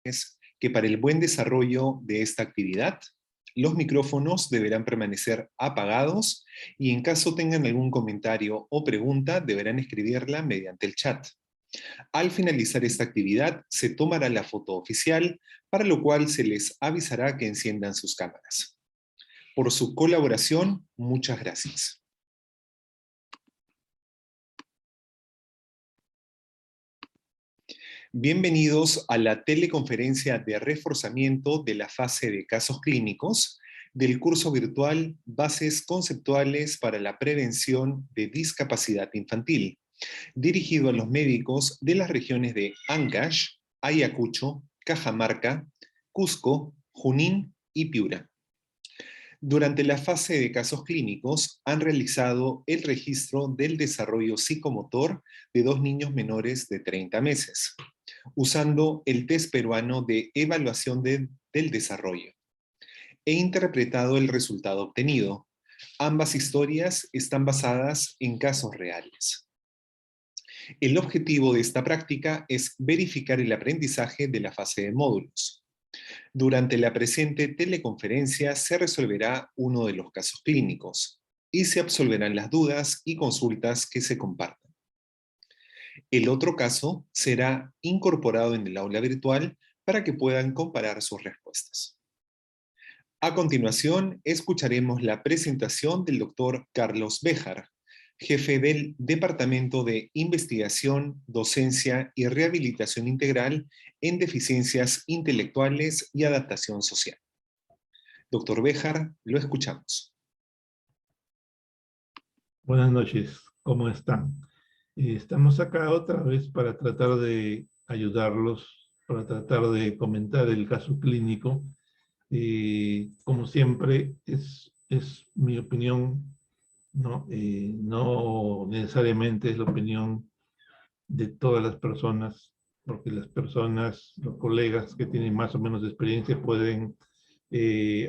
es que para el buen desarrollo de esta actividad, los micrófonos deberán permanecer apagados y en caso tengan algún comentario o pregunta, deberán escribirla mediante el chat. Al finalizar esta actividad, se tomará la foto oficial, para lo cual se les avisará que enciendan sus cámaras. Por su colaboración, muchas gracias. Bienvenidos a la teleconferencia de reforzamiento de la fase de casos clínicos del curso virtual Bases Conceptuales para la Prevención de Discapacidad Infantil, dirigido a los médicos de las regiones de Ancash, Ayacucho, Cajamarca, Cusco, Junín y Piura. Durante la fase de casos clínicos han realizado el registro del desarrollo psicomotor de 2 niños menores de 30 meses, usando el test peruano de evaluación del desarrollo. He interpretado el resultado obtenido. Ambas historias están basadas en casos reales. El objetivo de esta práctica es verificar el aprendizaje de la fase de módulos. Durante la presente teleconferencia se resolverá uno de los casos clínicos y se absolverán las dudas y consultas que se compartan. El otro caso será incorporado en el aula virtual para que puedan comparar sus respuestas. A continuación, escucharemos la presentación del doctor Carlos Béjar, jefe del Departamento de Investigación, Docencia y Rehabilitación Integral en Deficiencias Intelectuales y Adaptación Social. Doctor Béjar, lo escuchamos. Buenas noches, ¿cómo están? Estamos acá otra vez para tratar de ayudarlos, para tratar de comentar el caso clínico. Como siempre, es mi opinión, ¿no? No necesariamente es la opinión de todas las personas, porque las personas, los colegas que tienen más o menos experiencia pueden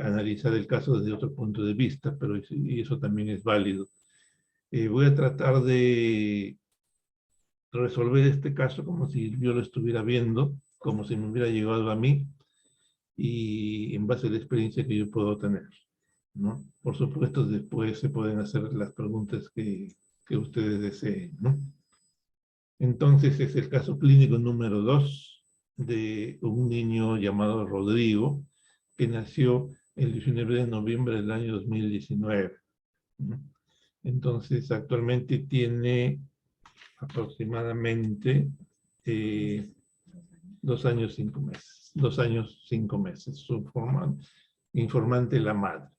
analizar el caso desde otro punto de vista, pero y eso también es válido. Voy a tratar de resolver este caso como si yo lo estuviera viendo, como si me hubiera llegado a mí, y en base a la experiencia que yo puedo tener, ¿no? Por supuesto, después se pueden hacer las preguntas que ustedes deseen, ¿no? Entonces, es el caso clínico número 2 de un niño llamado Rodrigo, que nació el 19 de noviembre del año 2019, ¿no? Entonces, actualmente tiene aproximadamente 2 años 5 meses. 2 años 5 meses. Su informante la madre.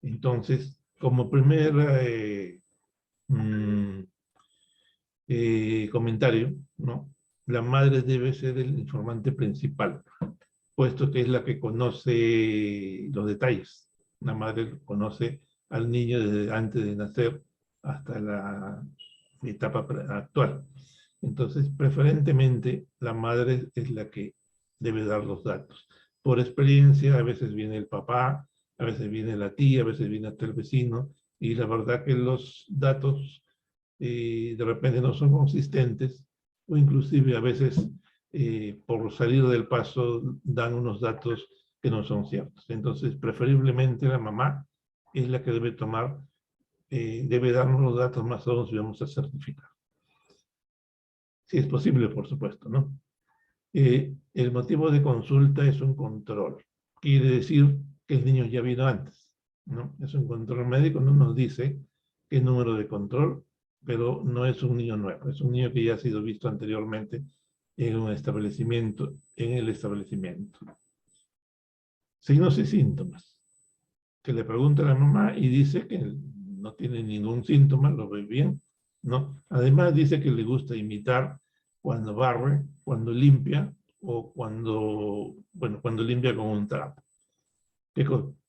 Entonces, como primer comentario, ¿no? La madre debe ser el informante principal, puesto que es la que conoce los detalles. La madre conoce al niño desde antes de nacer hasta la etapa actual. Entonces, preferentemente, la madre es la que debe dar los datos. Por experiencia, a veces viene el papá, a veces viene la tía, a veces viene hasta el vecino, y la verdad que los datos de repente no son consistentes, o inclusive a veces por salir del paso dan unos datos que no son ciertos. Entonces, preferiblemente la mamá es la que debe tomar, debe darnos los datos más o menos si vamos a certificar. Si es posible, por supuesto, ¿no? El motivo de consulta es un control. Quiere decir que el niño ya vino antes, ¿no? Es un control médico, no nos dice qué número de control, pero no es un niño nuevo, es un niño que ya ha sido visto anteriormente en un establecimiento, en el establecimiento. Signos y síntomas. Que le pregunta a la mamá y dice que no tiene ningún síntoma, lo ve bien, ¿no? Además dice que le gusta imitar cuando barre, cuando limpia, o cuando, bueno, cuando limpia con un trapo. ¿Qué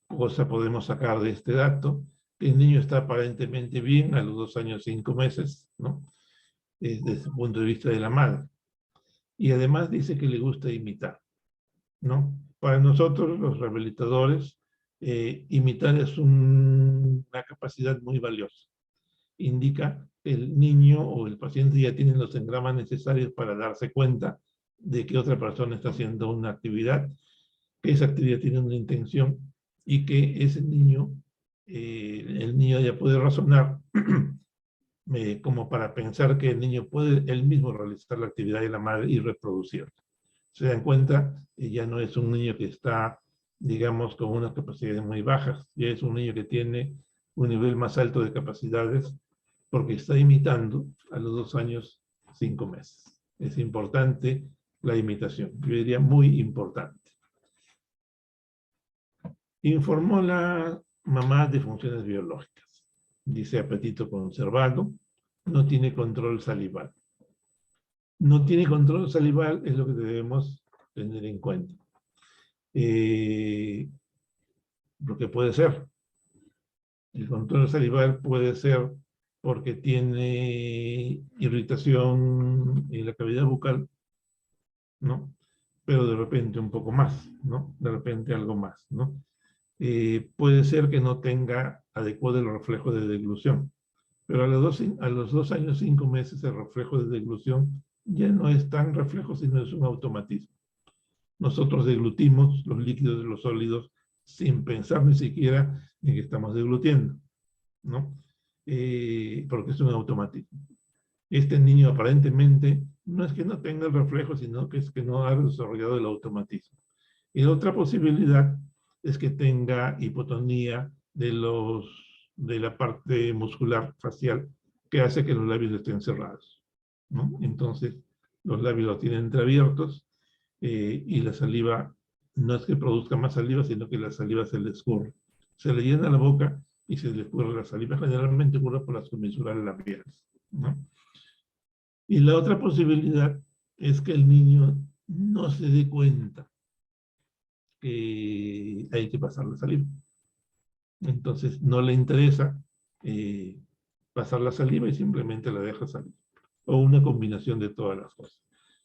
cosa podemos sacar de este dato? El niño está aparentemente bien a los 2 años 5 meses, ¿no? Desde el punto de vista de la madre. Y además dice que le gusta imitar, ¿no? Para nosotros, los rehabilitadores, imitar es una capacidad muy valiosa. Indica que el niño o el paciente ya tienen los engramas necesarios para darse cuenta de que otra persona está haciendo una actividad, que esa actividad tiene una intención y que ese niño, el niño ya puede razonar como para pensar que el niño puede él mismo realizar la actividad de la madre y reproducirla. Se dan cuenta, ya no es un niño que está, digamos, con unas capacidades muy bajas, ya es un niño que tiene un nivel más alto de capacidades porque está imitando a los 2 años, 5 meses. Es importante la imitación, yo diría muy importante. Informó la mamá de funciones biológicas. Dice apetito conservado, no tiene control salival. No tiene control salival es lo que debemos tener en cuenta. Lo que puede ser. El control salival puede ser porque tiene irritación en la cavidad bucal, ¿no? Pero de repente un poco más, ¿no? De repente algo más, ¿no? Puede ser que no tenga adecuado el reflejo de deglución, pero a los 2 años, 5 meses, el reflejo de deglución ya no es tan reflejo, sino es un automatismo. Nosotros deglutimos los líquidos de los sólidos sin pensar ni siquiera en que estamos deglutiendo, ¿no? Porque es un automatismo. Este niño aparentemente no es que no tenga el reflejo, sino que es que no ha desarrollado el automatismo. Y la otra posibilidad es que tenga hipotonía de la parte muscular facial que hace que los labios estén cerrados, ¿no? Entonces, los labios los tienen entreabiertos y la saliva no es que produzca más saliva, sino que la saliva se le escurre. Se le llena la boca y se le escurre la saliva. Generalmente ocurre por las comisuras labiales, ¿no? Y la otra posibilidad es que el niño no se dé cuenta que hay que pasar la saliva. Entonces no le interesa pasar la saliva y simplemente la deja salir. O una combinación de todas las cosas.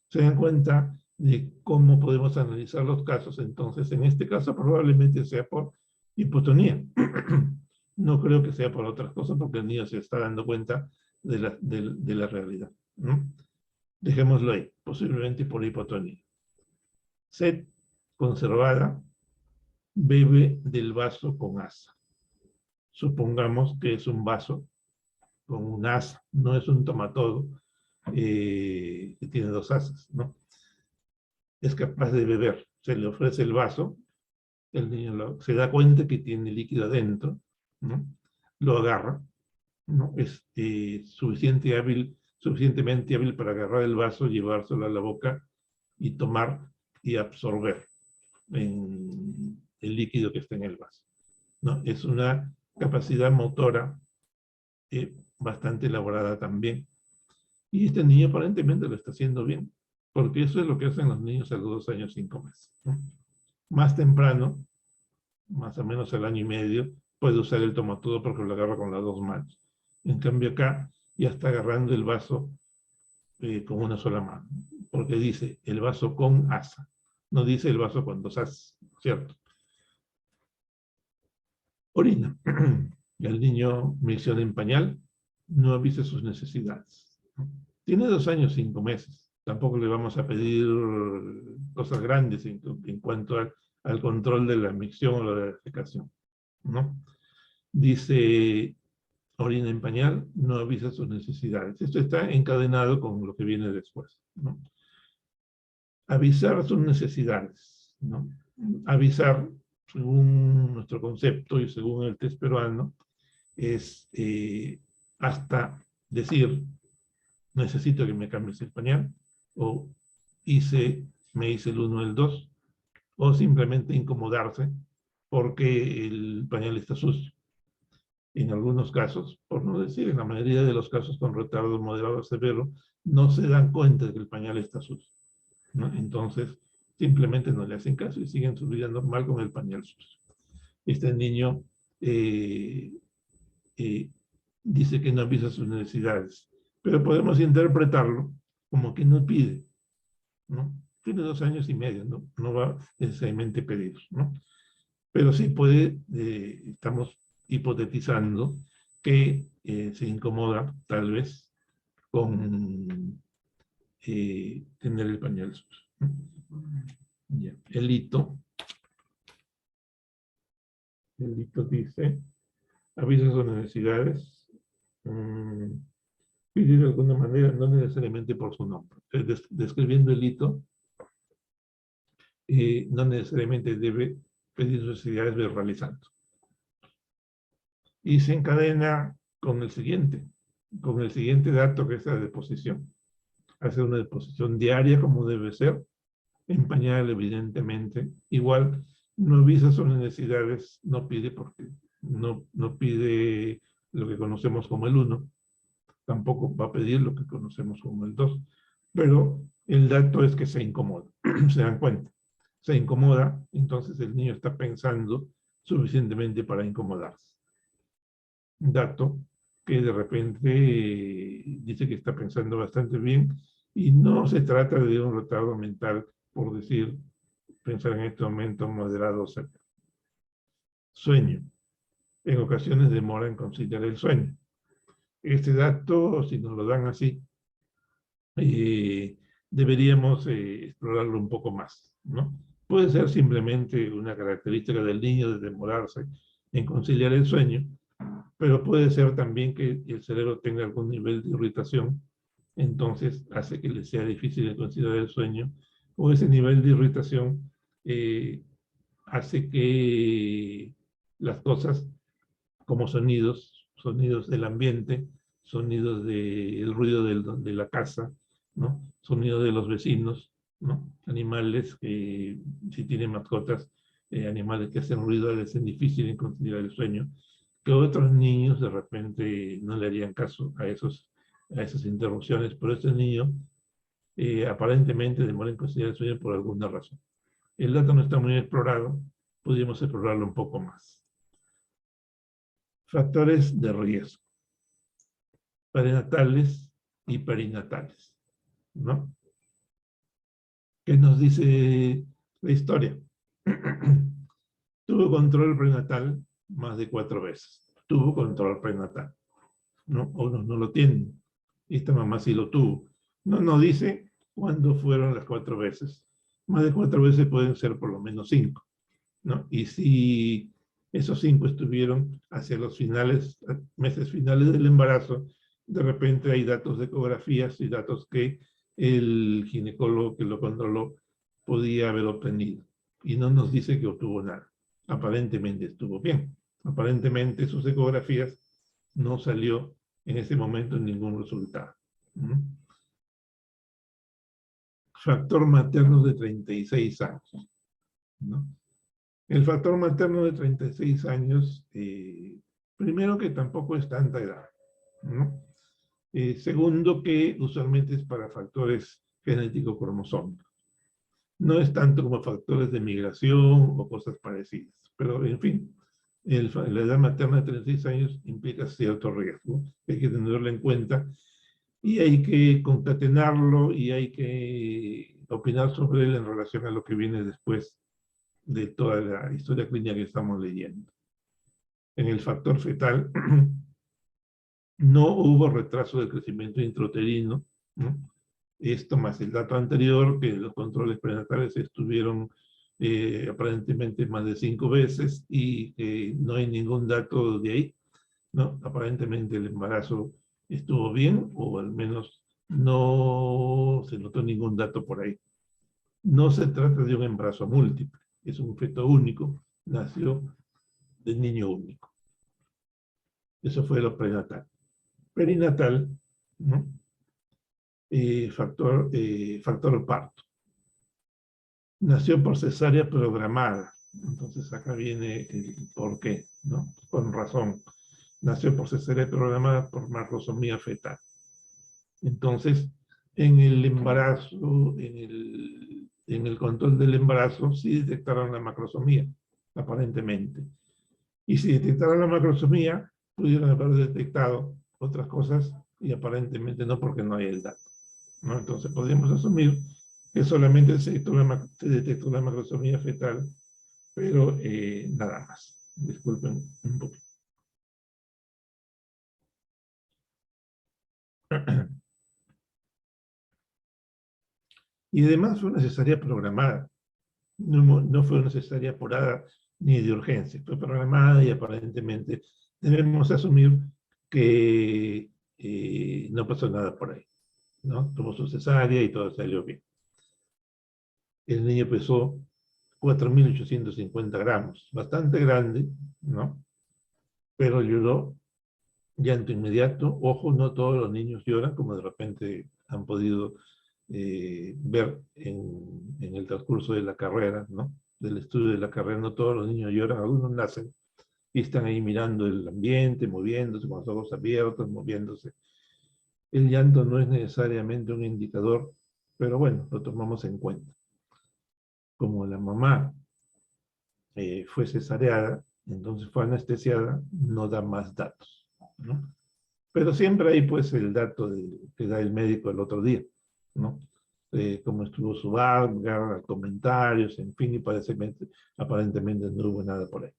Se dan cuenta de cómo podemos analizar los casos. Entonces, en este caso probablemente sea por hipotonía. No creo que sea por otras cosas porque el niño se está dando cuenta de la realidad, ¿no? Dejémoslo ahí, posiblemente por hipotonía. Sed conservada, bebe del vaso con asa. Supongamos que es un vaso con un asa, no es un tomatodo que tiene 2 asas, ¿no? Es capaz de beber, se le ofrece el vaso, el niño se da cuenta que tiene líquido adentro, ¿no? Lo agarra, ¿no? Es suficientemente hábil para agarrar el vaso, llevárselo a la boca y tomar y absorber en el líquido que está en el vaso, ¿no? Es una capacidad motora bastante elaborada también. Y este niño aparentemente lo está haciendo bien, porque eso es lo que hacen los niños a los 2 años, 5 meses, ¿no? Más temprano, más o menos al año y medio, puede usar el tomatodo porque lo agarra con las 2 manos. En cambio acá ya está agarrando el vaso con una sola mano, porque dice el vaso con asa, no dice el vaso con 2 asas, ¿cierto? Orina. El niño menciona en pañal, no avisa sus necesidades. Tiene 2 años, 5 meses. Tampoco le vamos a pedir cosas grandes en cuanto al control de la micción o la defecación, ¿no? Dice, orina en pañal, no avisa sus necesidades. Esto está encadenado con lo que viene después, ¿no? Avisar sus necesidades, ¿no? Avisar, según nuestro concepto y según el test peruano, es hasta decir, necesito que me cambies el pañal, o me hice el 1, el 2, o simplemente incomodarse porque el pañal está sucio. En algunos casos, por no decir, en la mayoría de los casos con retardo moderado a severo, no se dan cuenta de que el pañal está sucio, ¿no? Entonces, simplemente no le hacen caso y siguen su vida normal con el pañal sucio. Este niño dice que no avisa sus necesidades, pero podemos interpretarlo como que no pide, ¿no? Tiene 2 años y medio, no va necesariamente a pedir, ¿no? Pero sí puede, estamos hipotetizando que se incomoda tal vez con tener el pañal sucio. Ya. El hito dice, avisa a sus necesidades, pedir de alguna manera, no necesariamente por su nombre. Describiendo el hito, no necesariamente debe pedir sus necesidades verbalizando. Y se encadena con el siguiente dato, que es la deposición. Hace una deposición diaria como debe ser, en pañal evidentemente. Igual no avisa sus necesidades, no pide porque no pide lo que conocemos como el 1, tampoco va a pedir lo que conocemos como el 2, pero el dato es que se incomoda, se dan cuenta, se incomoda, entonces el niño está pensando suficientemente para incomodarse. Un dato que de repente dice que está pensando bastante bien y no se trata de un retardo mental, por decir, pensar en este momento moderado o severo. Sueño. En ocasiones demora en conciliar el sueño. Este dato, si nos lo dan así, deberíamos explorarlo un poco más, ¿no? Puede ser simplemente una característica del niño de demorarse en conciliar el sueño, pero puede ser también que el cerebro tenga algún nivel de irritación, entonces hace que le sea difícil de conciliar el sueño, o ese nivel de irritación hace que las cosas como sonidos del ambiente, sonidos del ruido de la casa, ¿no? Sonidos de los vecinos, ¿no? Animales que, si tienen mascotas, animales que hacen ruido, les hacen difícil en conciliar el sueño, que otros niños de repente no le harían caso a esas interrupciones, pero este niño aparentemente demora en conciliar el sueño por alguna razón. El dato no está muy explorado, podríamos explorarlo un poco más. Factores de riesgo, prenatales y perinatales, ¿no? ¿Qué nos dice la historia? Tuvo control prenatal más de 4 veces. Tuvo control prenatal, ¿no? Unos no lo tienen. Esta mamá sí lo tuvo. No dice cuándo fueron las 4 veces. Más de 4 veces pueden ser por lo menos 5, ¿no? Y si esos 5 estuvieron hacia los meses finales del embarazo, de repente hay datos de ecografías y datos que el ginecólogo que lo controló podía haber obtenido. Y no nos dice que obtuvo nada. Aparentemente estuvo bien. Aparentemente sus ecografías no salió en ese momento ningún resultado. Factor materno de 36 años, ¿no? El factor materno de 36 años, primero que tampoco es tanta edad, ¿no? Segundo que usualmente es para factores genético-cromosómicos. No es tanto como factores de migración o cosas parecidas, pero en fin, la edad materna de 36 años implica cierto riesgo, hay que tenerlo en cuenta y hay que concatenarlo y hay que opinar sobre él en relación a lo que viene después de toda la historia clínica que estamos leyendo. En el factor fetal no hubo retraso del crecimiento intrauterino, ¿no? Esto más el dato anterior, que los controles prenatales estuvieron aparentemente más de 5 veces y no hay ningún dato de ahí, ¿no? Aparentemente el embarazo estuvo bien, o al menos no se notó ningún dato por ahí. No se trata de un embarazo múltiple, es un feto único, nació de niño único. Eso fue lo prenatal. Perinatal, ¿no? Factor parto. Nació por cesárea programada. Entonces acá viene el por qué, ¿no? Con razón. Nació por cesárea programada por macrosomía fetal. Entonces, en el embarazo, en el control del embarazo, sí detectaron la macrosomía, aparentemente. Y si detectaron la macrosomía, pudieron haber detectado otras cosas y aparentemente no, porque no hay el dato, ¿no? Entonces podríamos asumir que solamente se detectó la macrosomía fetal, pero nada más. Disculpen un poco. Y además fue una cesárea programada. No fue una cesárea apurada ni de urgencia. Fue programada y aparentemente debemos asumir que no pasó nada por ahí, ¿no? Tuvo su cesárea y todo salió bien. El niño pesó 4.850 gramos, bastante grande, ¿no? Pero lloró llanto inmediato. Ojo, no todos los niños lloran, como de repente han podido ver en el transcurso de la carrera, ¿no? Del estudio de la carrera, no todos los niños lloran, algunos nacen y están ahí mirando el ambiente, moviéndose, con los ojos abiertos, moviéndose. El llanto no es necesariamente un indicador, pero bueno, lo tomamos en cuenta. Como la mamá fue cesareada, entonces fue anestesiada, no da más datos, ¿no? Pero siempre hay pues el dato que da el médico el otro día, ¿no? Cómo estuvo su barba, comentarios, en fin, y aparentemente no hubo nada por ahí.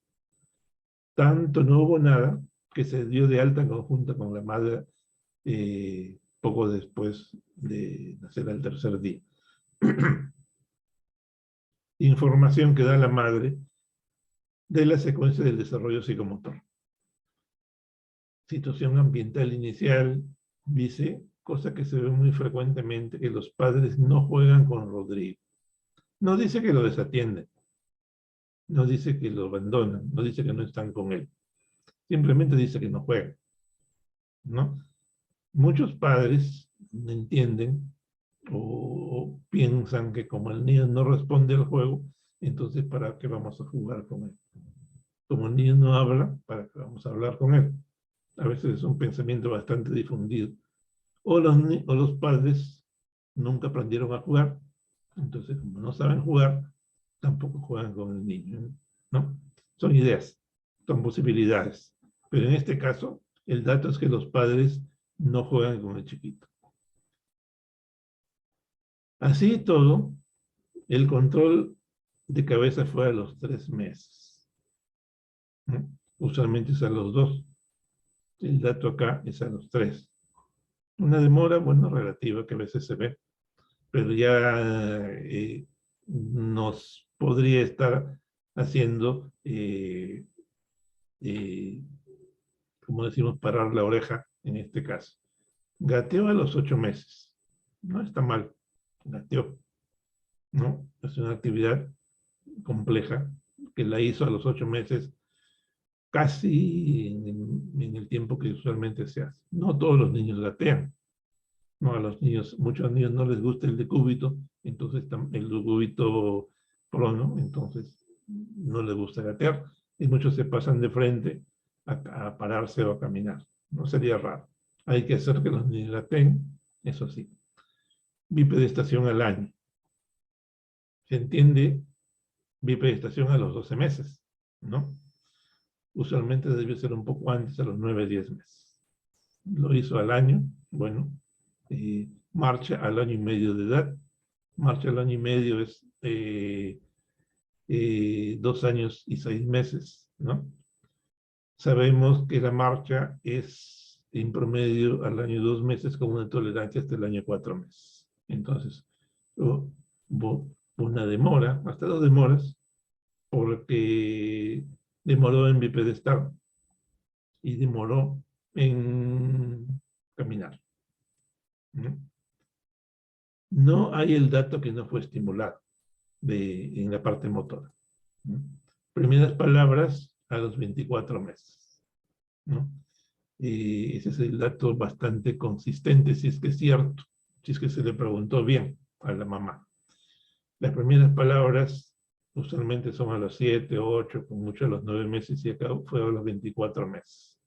Tanto no hubo nada que se dio de alta en conjunta con la madre poco después de nacer al tercer día. Información que da la madre de la secuencia del desarrollo psicomotor. Situación ambiental inicial, dice, cosa que se ve muy frecuentemente, que los padres no juegan con Rodrigo. No dice que lo desatienden, no dice que lo abandonan, no dice que no están con él. Simplemente dice que no juegan, ¿no? Muchos padres entienden o piensan que como el niño no responde al juego, entonces ¿para qué vamos a jugar con él? Como el niño no habla, ¿para qué vamos a hablar con él? A veces es un pensamiento bastante difundido. O los padres nunca aprendieron a jugar, entonces como no saben jugar, tampoco juegan con el niño, ¿no? Son ideas, son posibilidades. Pero en este caso, el dato es que los padres no juegan con el chiquito. Así y todo, el control de cabeza fue a los 3 meses. ¿No? Usualmente es a los 2. El dato acá es a los 3. Una demora, bueno, relativa, que a veces se ve, pero ya nos podría estar haciendo, como decimos, parar la oreja en este caso. Gateó a los 8 meses. No está mal, gateó, ¿no? Es una actividad compleja que la hizo a los 8 meses casi en el tiempo que usualmente se hace. No todos los niños gatean. No, a los niños, muchos niños no les gusta el decúbito, entonces el decúbito prono, entonces no les gusta gatear, y muchos se pasan de frente a pararse o a caminar. No sería raro. Hay que hacer que los niños gateen, eso sí. Bipedestación al año. Se entiende bipedestación a los 12 meses, ¿no? Usualmente debe ser un poco antes, a los 9, 10 meses. Lo hizo al año, bueno, marcha al año y medio de edad. Marcha al año y medio es 2 años y 6 meses, ¿no? Sabemos que la marcha es en promedio al año 2 meses con una tolerancia hasta el año 4 meses. Entonces, una demora, hasta 2 demoras, porque demoró en bipedestar y demoró en caminar, ¿no? No hay el dato que no fue estimulado en la parte motora, ¿no? Primeras palabras a los 24 meses, ¿no? Y ese es el dato bastante consistente, si es que es cierto, si es que se le preguntó bien a la mamá. Las primeras palabras usualmente son a los 7, 8, con mucho a los 9 meses, y acá fue a los 24 meses.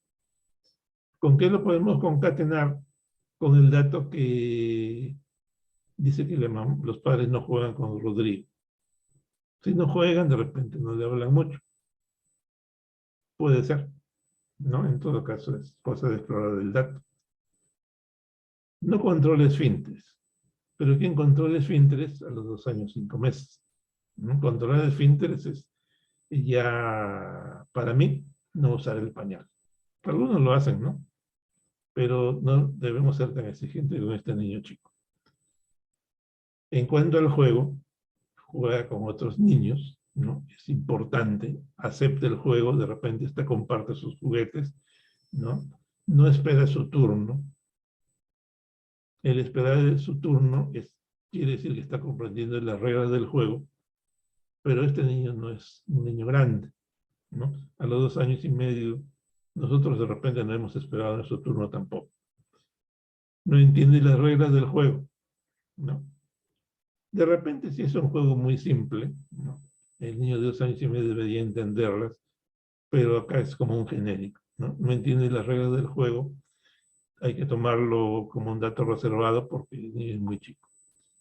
¿Con qué lo podemos concatenar? Con el dato que dice que los padres no juegan con Rodrigo. Si no juegan, de repente no le hablan mucho. Puede ser, ¿no? En todo caso es cosa de explorar el dato. No controla esfínteres. Pero ¿quién controla esfínteres? A los 2 años, 5 meses. ¿No? Controlar esfínteres es ya, para mí, no usar el pañal. Algunos lo hacen, ¿no? Pero no debemos ser tan exigentes con este niño chico. En cuanto al juego, juega con otros niños, ¿no? Es importante, acepta el juego, de repente comparte sus juguetes, ¿no? No espera su turno. El esperar su turno quiere decir que está comprendiendo las reglas del juego, pero este niño no es un niño grande, ¿no? A los 2 años y medio, nosotros de repente no hemos esperado nuestro turno tampoco. No entiende las reglas del juego, ¿no? De repente, si es un juego muy simple, ¿no? El niño de 2 años y medio debería entenderlas, pero acá es como un genérico, ¿no? No entiende las reglas del juego, hay que tomarlo como un dato reservado porque el niño es muy chico.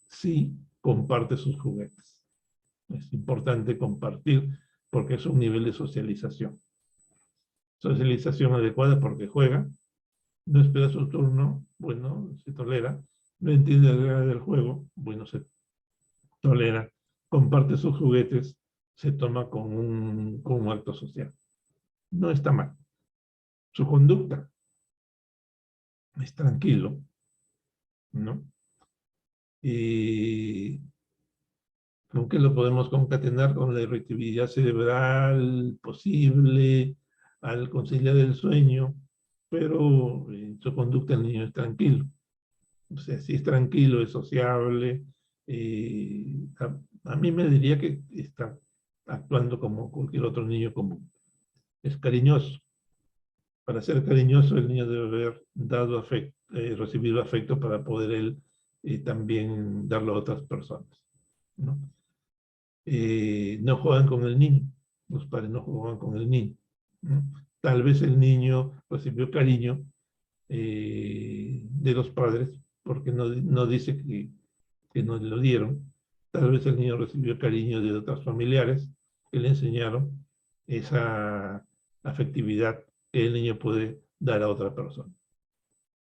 Sí, comparte sus juguetes. Es importante compartir porque es un nivel de socialización. Socialización adecuada porque juega, no espera su turno, bueno, se tolera, no entiende las reglas del juego, bueno, se tolera, comparte sus juguetes, se toma con un acto social. No está mal. Su conducta es tranquilo, ¿no? Y ¿con qué lo podemos concatenar? Con la irritabilidad cerebral posible al conciliar el sueño, pero en su conducta el niño es tranquilo. O sea, si es tranquilo, es sociable. A mí me diría que está actuando como cualquier otro niño común. Es cariñoso. Para ser cariñoso, el niño debe haber dado afecto, recibido afecto para poder él también darlo a otras personas, ¿no? No juegan con el niño, los padres no juegan con el niño, ¿no? Tal vez el niño recibió cariño de los padres, porque no dice que no le lo dieron. Tal vez el niño recibió cariño de otros familiares que le enseñaron esa afectividad que el niño puede dar a otra persona.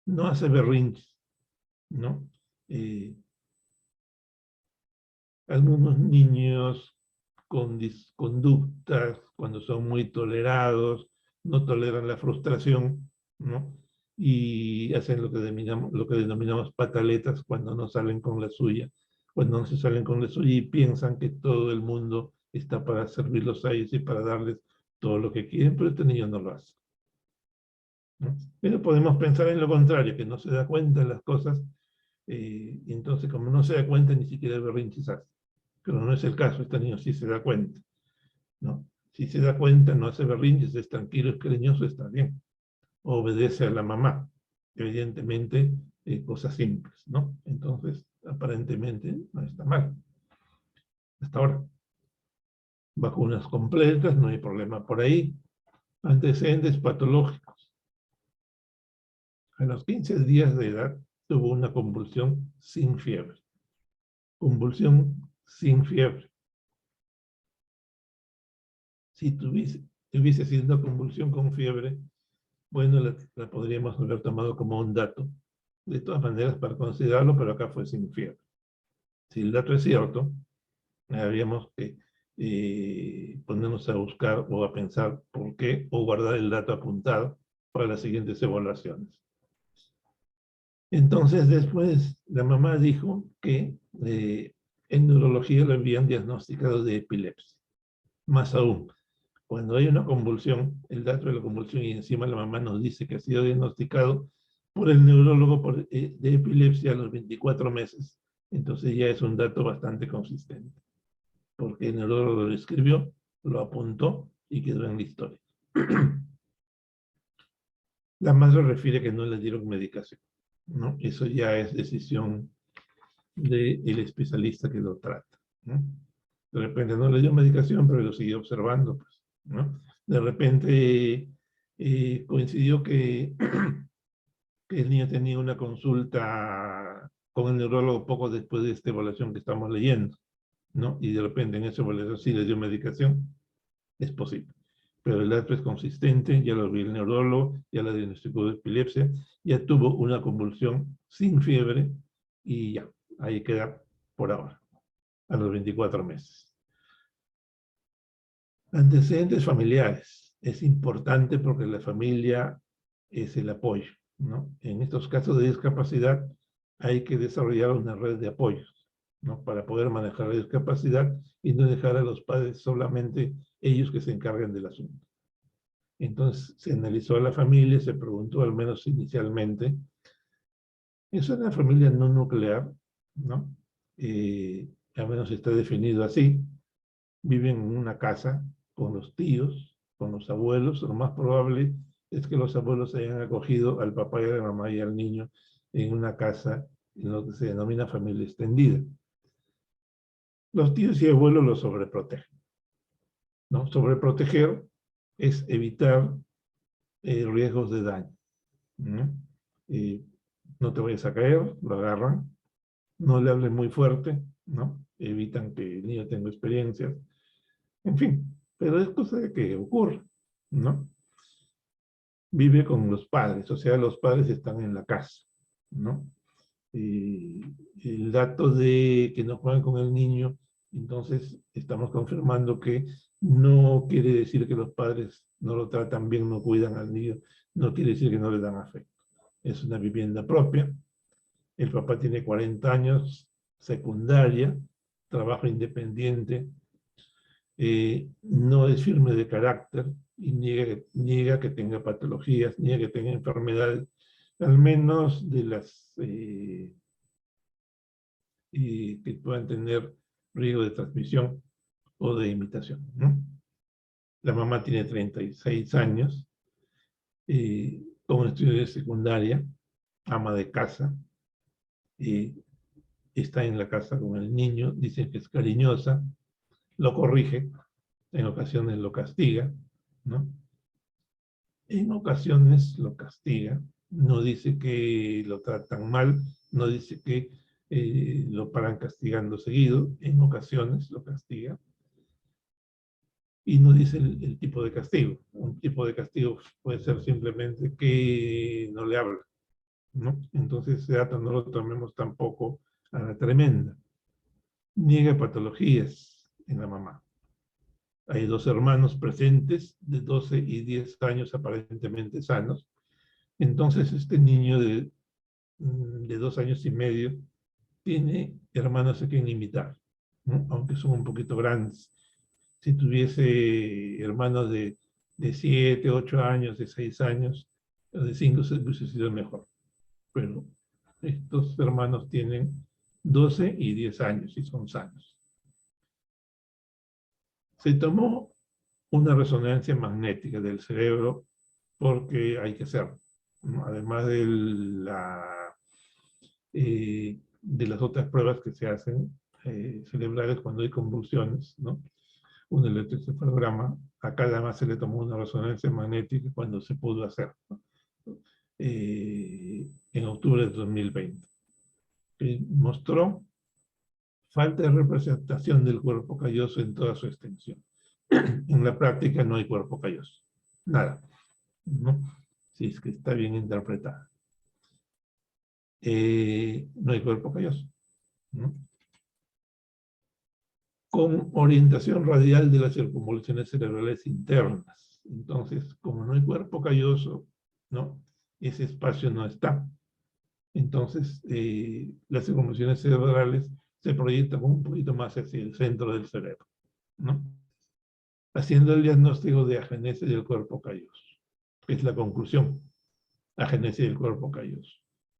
No hace berrinches, ¿no? Algunos niños con conductas, cuando son muy tolerados, no toleran la frustración, ¿no? Y hacen lo que denominamos pataletas cuando no salen con la suya. Cuando no se salen con la suya y piensan que todo el mundo está para servirlos a ellos y para darles todo lo que quieren, pero este niño no lo hace, ¿no? Pero podemos pensar en lo contrario, que no se da cuenta de las cosas, y entonces como no se da cuenta ni siquiera berrinches hace. Pero no es el caso, este niño sí se da cuenta, ¿no? Si se da cuenta, no hace berrinches, es tranquilo, es cariñoso, está bien. Obedece a la mamá, evidentemente, cosas simples, ¿no? Entonces, aparentemente, no está mal. Hasta ahora. Vacunas completas, no hay problema por ahí. Antecedentes patológicos. A los 15 días de edad tuvo una convulsión sin fiebre. Convulsión sin fiebre. Si tuviese sido una convulsión con fiebre, bueno, la podríamos haber tomado como un dato. De todas maneras, para considerarlo, pero acá fue sin fiebre. Si el dato es cierto, habríamos que ponernos a buscar o a pensar por qué o guardar el dato apuntado para las siguientes evaluaciones. Entonces, después, la mamá dijo que en neurología le habían diagnosticado de epilepsia. Más aún, cuando hay una convulsión, el dato de la convulsión y encima la mamá nos dice que ha sido diagnosticado por el neurólogo de epilepsia a los 24 meses, entonces ya es un dato bastante consistente, porque el neurólogo lo escribió, lo apuntó y quedó en la historia. La madre refiere que no le dieron medicación, ¿no? Eso ya es decisión del especialista que lo trata, ¿no? De repente no le dio medicación, pero lo siguió observando, pues, ¿no? De repente coincidió que, que el niño tenía una consulta con el neurólogo poco después de esta evaluación que estamos leyendo, ¿no? Y de repente en esa evaluación sí le dio medicación, es posible. Pero el dato es consistente, ya lo vi el neurólogo, ya la diagnosticó de epilepsia, ya tuvo una convulsión sin fiebre y ya, ahí queda por ahora, a los 24 meses. Antecedentes familiares. Es importante porque la familia es el apoyo, ¿no? En estos casos de discapacidad hay que desarrollar una red de apoyos, ¿no? Para poder manejar la discapacidad y no dejar a los padres solamente ellos que se encarguen del asunto. Entonces se analizó a la familia, se preguntó, al menos inicialmente, es una familia no nuclear, ¿no? Al menos está definido así. Viven en una casa con los tíos, con los abuelos. Lo más probable es que los abuelos hayan acogido al papá y a la mamá y al niño en una casa en lo que se denomina familia extendida. Los tíos y abuelos los sobreprotegen, ¿no? Sobreproteger es evitar riesgos de daño, ¿no? No te vayas a caer, lo agarran, no le hablen muy fuerte, ¿no? Evitan que el niño tenga experiencias, en fin, pero es cosa de que ocurre, ¿no? Vive con los padres, o sea, los padres están en la casa, ¿no? El dato de que no juegan con el niño, entonces estamos confirmando que no quiere decir que los padres no lo tratan bien, no cuidan al niño, no quiere decir que no le dan afecto. Es una vivienda propia, el papá tiene 40 años, secundaria, trabajo independiente, no es firme de carácter y niega que tenga patologías, niega que tenga enfermedades, al menos de las que puedan tener riesgo de transmisión o de imitación, ¿no? La mamá tiene 36 años, con estudios de secundaria, ama de casa, está en la casa con el niño, dice que es cariñosa, lo corrige, en ocasiones lo castiga, ¿no? En ocasiones lo castiga, no dice que lo tratan mal, no dice que lo paran castigando seguido, en ocasiones lo castiga, y no dice el tipo de castigo. Un tipo de castigo puede ser simplemente que no le habla, ¿no? Entonces ese dato no lo tomemos tampoco a la tremenda. Niega patologías en la mamá. Hay dos hermanos presentes de 12 y 10 años aparentemente sanos. Entonces este niño de 2 años y medio tiene hermanos a quien imitar, ¿no? Aunque son un poquito grandes. Si tuviese hermanos de 7, 8 años, de 6 años, o de 5, se hubiese sido mejor. Pero estos hermanos tienen 12 y 10 años y son sanos. Se tomó una resonancia magnética del cerebro porque hay que hacerlo, ¿no? Además de las otras pruebas que se hacen cerebrales cuando hay convulsiones, ¿no? Un electroencefalograma, acá además se le tomó una resonancia magnética cuando se pudo hacer, ¿no? En octubre de 2020. Mostró falta de representación del cuerpo calloso en toda su extensión. En la práctica no hay cuerpo calloso, nada, ¿no? Si es que está bien interpretada. No hay cuerpo calloso, ¿no? Con orientación radial de las circunvoluciones cerebrales internas. Entonces, como no hay cuerpo calloso, ¿no? Ese espacio no está. Entonces, las circunvoluciones cerebrales se proyectan un poquito más hacia el centro del cerebro, ¿no? Haciendo el diagnóstico de agenesia del cuerpo calloso. Es la conclusión. Agenesia del cuerpo calloso.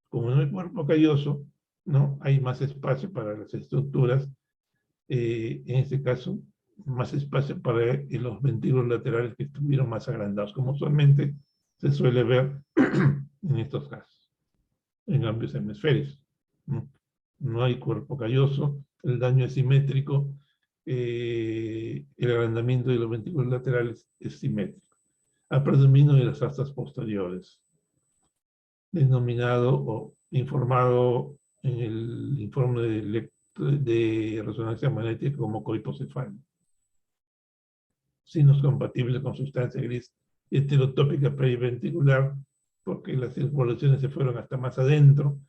Como no hay cuerpo calloso, ¿no? Hay más espacio para las estructuras, en este caso, más espacio para los ventrículos laterales que estuvieron más agrandados, como usualmente se suele ver en estos casos, en amplios hemisferios. ¿No? No hay cuerpo calloso, el daño es simétrico, el agrandamiento de los ventrículos laterales es simétrico, a predominio de las astas posteriores, denominado o informado en el informe de resonancia magnética como coipocefalia. Signos compatibles con sustancia gris heterotópica periventricular, porque las circulaciones se fueron hasta más adentro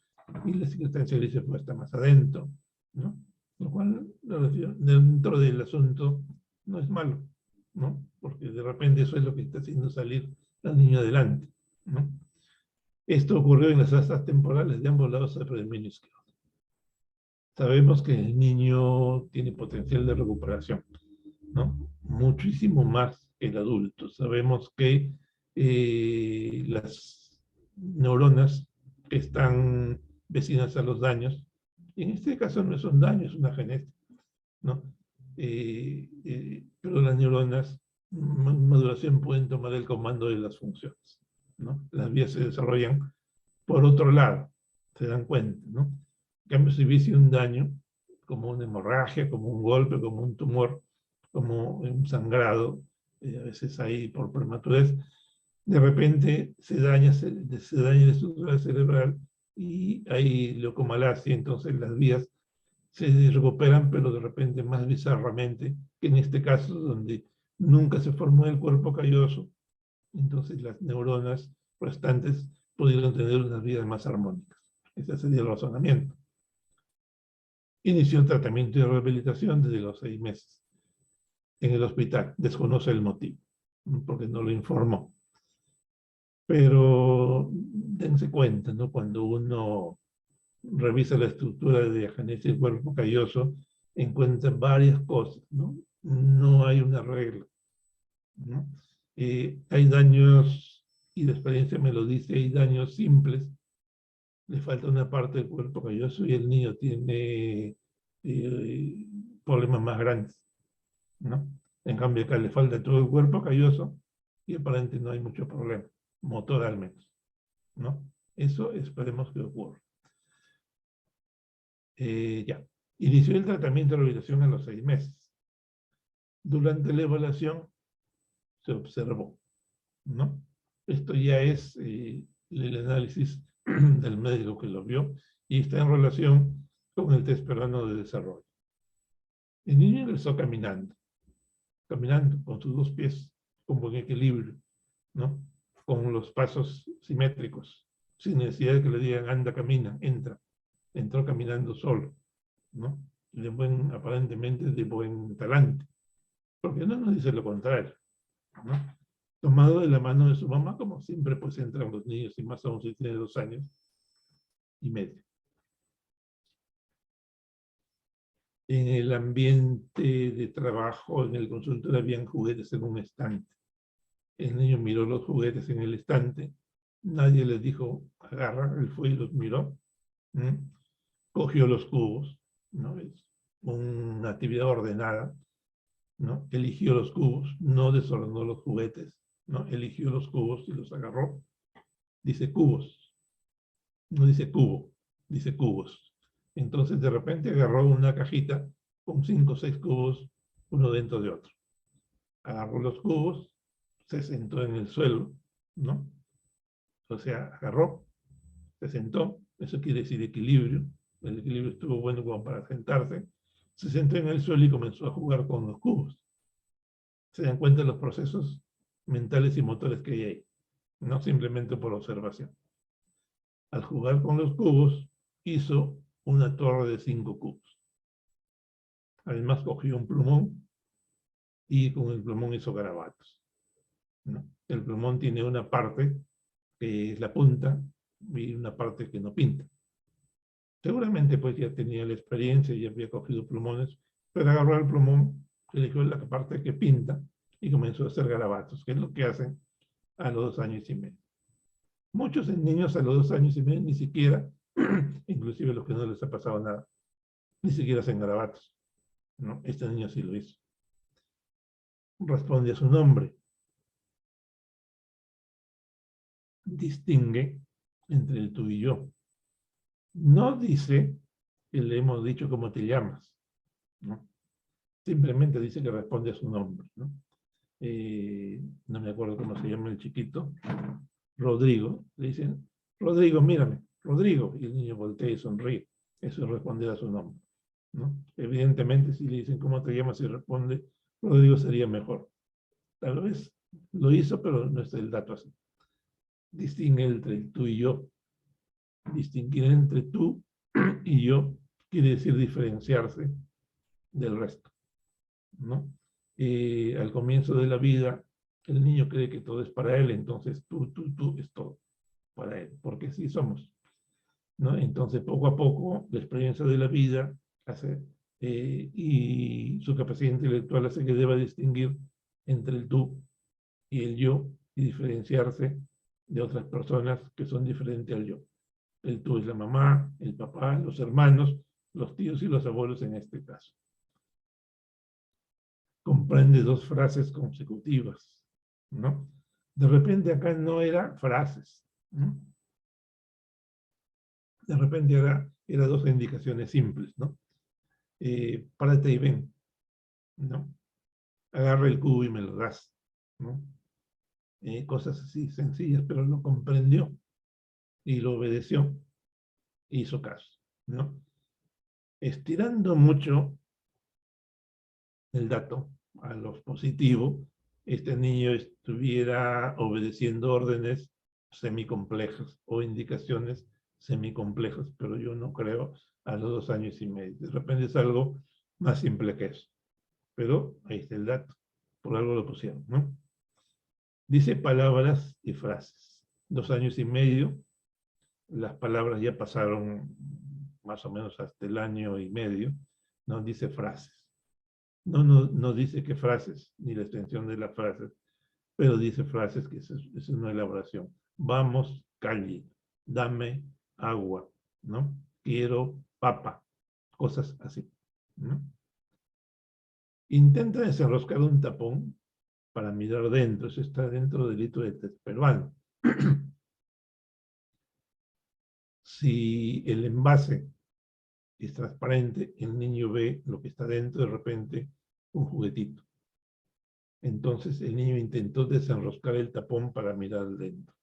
y la sustancia gris se fue hasta más adentro, ¿no? Lo cual, dentro del asunto, no es malo, ¿no? Porque de repente eso es lo que está haciendo salir al niño adelante, ¿no? Esto ocurrió en las astas temporales de ambos lados del predominio izquierdo. sabemos que el niño tiene potencial de recuperación, ¿no? Muchísimo más que el adulto. Sabemos que las neuronas que están vecinas a los daños, y en este caso no son daños, es una genética, ¿no? Pero las neuronas en maduración pueden tomar el comando de las funciones, ¿no? Las vías se desarrollan por otro lado, se dan cuenta, ¿no? En cambio, si hubiese un daño, como una hemorragia, como un golpe, como un tumor, como un sangrado, a veces ahí por prematurez, de repente se daña la estructura cerebral y hay leucomalacia, entonces las vías se recuperan, pero de repente más bizarramente que en este caso, donde nunca se formó el cuerpo calloso, entonces las neuronas restantes pudieron tener unas vidas más armónicas. Ese sería el razonamiento. Inició el tratamiento de rehabilitación desde los 6 meses en el hospital. Desconoce el motivo, porque no lo informó. Pero dense cuenta, ¿no? Cuando uno revisa la estructura de diagenesis del cuerpo calloso, encuentra varias cosas, ¿no? No hay una regla, ¿no? Hay daños, y la experiencia me lo dice, hay daños simples, le falta una parte del cuerpo calloso y el niño tiene problemas más grandes, ¿no? En cambio acá le falta todo el cuerpo calloso y aparentemente no hay mucho problema, motor al menos, ¿no? Eso esperemos que ocurra. Ya. Inició el tratamiento de rehabilitación a los 6 meses. Durante la evaluación se observó, ¿no? Esto ya es el análisis del médico que lo vio y está en relación con el test peruano de desarrollo. El niño ingresó caminando con sus 2 pies, con buen equilibrio, ¿no? Con los pasos simétricos, sin necesidad de que le digan anda, camina, entra. Entró caminando solo, ¿no? Aparentemente de buen talante, porque no nos dice lo contrario, ¿no? Tomado de la mano de su mamá, como siempre pues entran los niños, y más aún si tiene 2 años y medio. En el ambiente de trabajo, en el consultorio, habían juguetes en un estante. El niño miró los juguetes en el estante, nadie le dijo agarra, él fue y los miró, ¿sí? Cogió los cubos, ¿no? Es una actividad ordenada, ¿no? Eligió los cubos, no desordenó los juguetes, ¿no? Eligió los cubos y los agarró. Dice cubos, no dice cubo, dice cubos. Entonces de repente agarró una cajita con 5 o 6 cubos, uno dentro de otro. Agarró los cubos, se sentó en el suelo, ¿no? O sea, agarró, se sentó, eso quiere decir equilibrio, el equilibrio estuvo bueno como para sentarse, se sentó en el suelo y comenzó a jugar con los cubos. Se dan cuenta de los procesos mentales y motores que hay ahí, no simplemente por observación. Al jugar con los cubos, hizo una torre de 5 cubos. Además, cogió un plumón y con el plumón hizo garabatos, ¿no? El plumón tiene una parte que es la punta y una parte que no pinta. Seguramente pues ya tenía la experiencia y había cogido plumones, pero agarró el plumón, eligió la parte que pinta y comenzó a hacer garabatos, que es lo que hacen a los 2 años y medio. Muchos niños a los 2 años y medio ni siquiera, inclusive los que no les ha pasado nada, ni siquiera hacen garabatos, ¿no? Este niño sí lo hizo. Responde a su nombre. Distingue entre el tú y yo. No dice que le hemos dicho cómo te llamas, ¿no? Simplemente dice que responde a su nombre, ¿no? No me acuerdo cómo se llama el chiquito. Rodrigo. Le dicen, Rodrigo, mírame, Rodrigo. Y el niño voltea y sonríe. Eso es responder a su nombre, ¿no? Evidentemente, si le dicen cómo te llamas y responde, Rodrigo sería mejor. Tal vez lo hizo, pero no es el dato así. Distingue entre tú y yo. Distinguir entre tú y yo quiere decir diferenciarse del resto, ¿no? Al comienzo de la vida, el niño cree que todo es para él, entonces tú es todo para él, porque sí somos, ¿no? Entonces, poco a poco, la experiencia de la vida Y su capacidad intelectual hace que deba distinguir entre el tú y el yo y diferenciarse de otras personas que son diferentes al yo. El tú es la mamá, el papá, los hermanos, los tíos y los abuelos en este caso. Comprende dos frases consecutivas, ¿no? De repente acá no era frases, ¿no? De repente era dos indicaciones simples, ¿no? Párate y ven, ¿no? Agarra el cubo y me lo das, ¿no? Cosas así sencillas, pero lo comprendió y lo obedeció, hizo caso, ¿no? Estirando mucho el dato a lo positivo, este niño estuviera obedeciendo órdenes semicomplejas o indicaciones semicomplejas, pero yo no creo a los 2 años y medio. De repente es algo más simple que eso. Pero ahí está el dato. Por algo lo pusieron, ¿no? Dice palabras y frases. 2 años y medio, las palabras ya pasaron más o menos hasta el año y medio, ¿no? Dice frases. No dice qué frases, ni la extensión de las frases, pero dice frases que es una elaboración. Vamos, calle, dame agua, ¿no? Quiero papa, cosas así, ¿no? Intenta desenroscar un tapón para mirar dentro, eso está dentro del hito de test peruano. Si el envase es transparente, el niño ve lo que está dentro, de repente un juguetito. Entonces el niño intentó desenroscar el tapón para mirar dentro,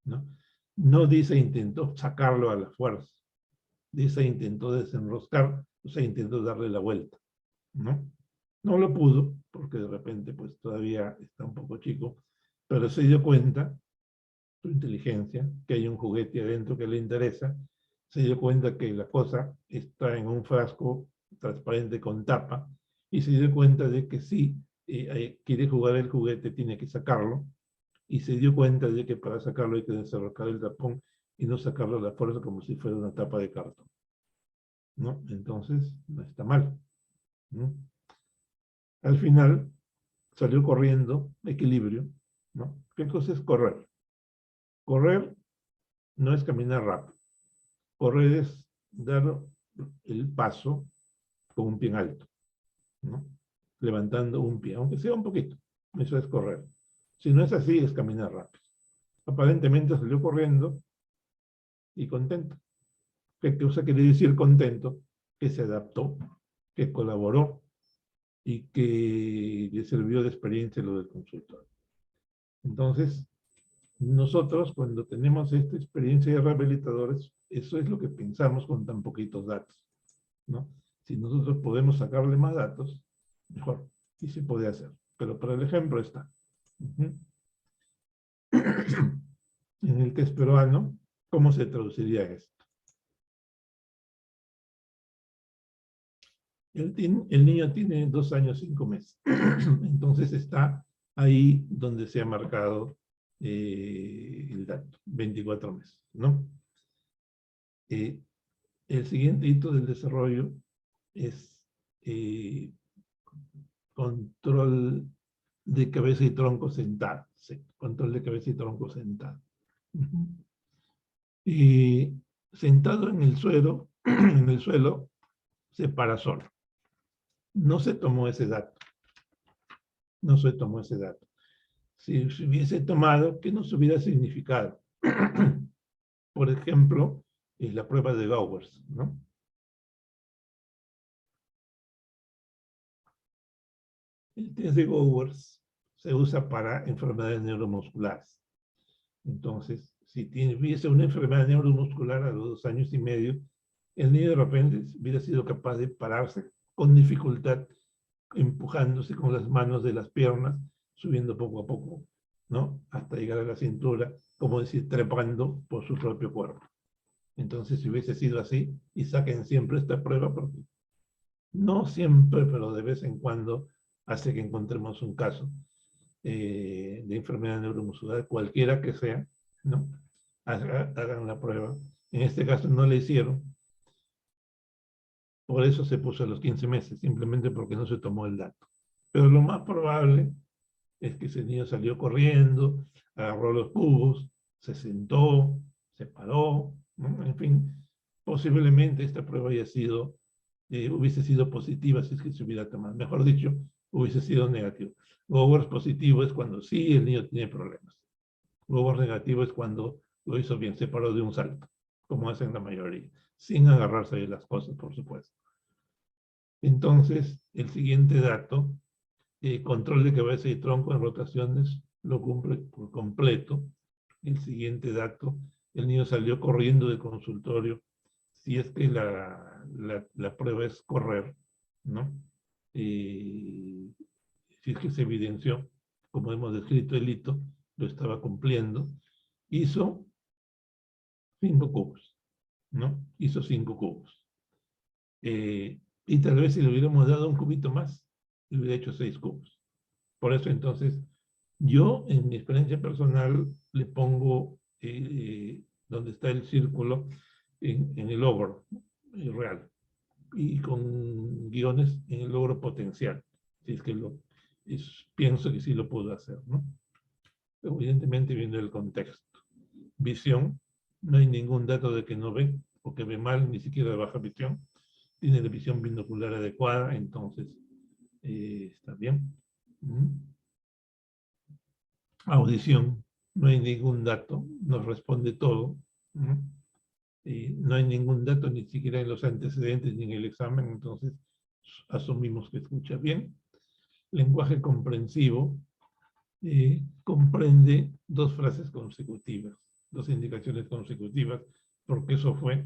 ¿no? No dice intentó sacarlo a la fuerza, dice intentó desenroscar, o sea, intentó darle la vuelta, ¿no? No lo pudo, porque de repente pues todavía está un poco chico, pero se dio cuenta, su inteligencia, que hay un juguete adentro que le interesa, se dio cuenta que la cosa está en un frasco transparente con tapa, y se dio cuenta de que si quiere jugar el juguete tiene que sacarlo, y se dio cuenta de que para sacarlo hay que desenroscar el tapón y no sacarlo a la fuerza como si fuera una tapa de cartón, ¿no? Entonces, no está mal, ¿no? Al final, salió corriendo, equilibrio, ¿no? ¿Qué cosa es correr? Correr no es caminar rápido. Correr es dar el paso con un pie en alto, ¿no? Levantando un pie, aunque sea un poquito. Eso es correr. Si no es así, es caminar rápido. Aparentemente salió corriendo y contento. ¿Qué cosa quiere decir contento? Que se adaptó, que colaboró y que le sirvió de experiencia lo del consultor. Entonces, nosotros cuando tenemos esta experiencia de rehabilitadores, eso es lo que pensamos con tan poquitos datos, ¿no? Si nosotros podemos sacarle más datos, mejor. Y se puede hacer. Pero para el ejemplo está. En el test peruano, ¿cómo se traduciría esto? El niño tiene 2 años, 5 meses. Entonces está ahí donde se ha marcado el dato, 24 meses, ¿no? El siguiente hito del desarrollo es control de cabeza y tronco sentado. Sí, control de cabeza y tronco sentado. Y sentado en el suelo, se para solo. No se tomó ese dato. No se tomó ese dato. Si se hubiese tomado, ¿qué nos hubiera significado? Por ejemplo, la prueba de Gowers, ¿no? El test de Gowers se usa para enfermedades neuromusculares. Entonces, si hubiese una enfermedad neuromuscular a los 2 años y medio, el niño de repente hubiera sido capaz de pararse con dificultad, empujándose con las manos de las piernas, subiendo poco a poco, ¿no? Hasta llegar a la cintura, como decir, trepando por su propio cuerpo. Entonces, si hubiese sido así, y saquen siempre esta prueba, porque no siempre, pero de vez en cuando, hace que encontremos un caso de enfermedad neuromuscular, cualquiera que sea, ¿no? Hagan la prueba. En este caso no le hicieron, Por eso se puso a los 15 meses, simplemente porque no se tomó el dato. Pero lo más probable es que ese niño salió corriendo, agarró los cubos, se sentó, se paró, ¿no? En fin, posiblemente esta prueba hubiese sido positiva si es que se hubiera tomado. Mejor dicho, hubiese sido negativo. Gowers positivo es cuando sí el niño tiene problemas. Gowers negativo es cuando lo hizo bien, se paró de un salto, como hacen la mayoría, sin agarrarse de las cosas, por supuesto. Entonces, el siguiente dato, control de cabeza y tronco en rotaciones, lo cumple por completo. El siguiente dato, el niño salió corriendo del consultorio, si es que la prueba es correr, ¿no? Si es que se evidenció, como hemos descrito el hito, lo estaba cumpliendo, hizo 5 cubos, ¿no? Hizo 5 cubos. Y tal vez si le hubiéramos dado un cubito más, le hubiera hecho 6 cubos. Por eso entonces, yo en mi experiencia personal le pongo donde está el círculo en el logro real y con guiones en el logro potencial. Si es que pienso que sí lo puedo hacer, ¿no? Evidentemente viendo el contexto. Visión, no hay ningún dato de que no ve o que ve mal, ni siquiera de baja visión. Tiene la visión binocular adecuada, entonces está bien. Audición, no hay ningún dato, nos responde todo. No hay ningún dato ni siquiera en los antecedentes ni en el examen, entonces asumimos que escucha bien. Lenguaje comprensivo, comprende 2 frases consecutivas, 2 indicaciones consecutivas, porque eso fue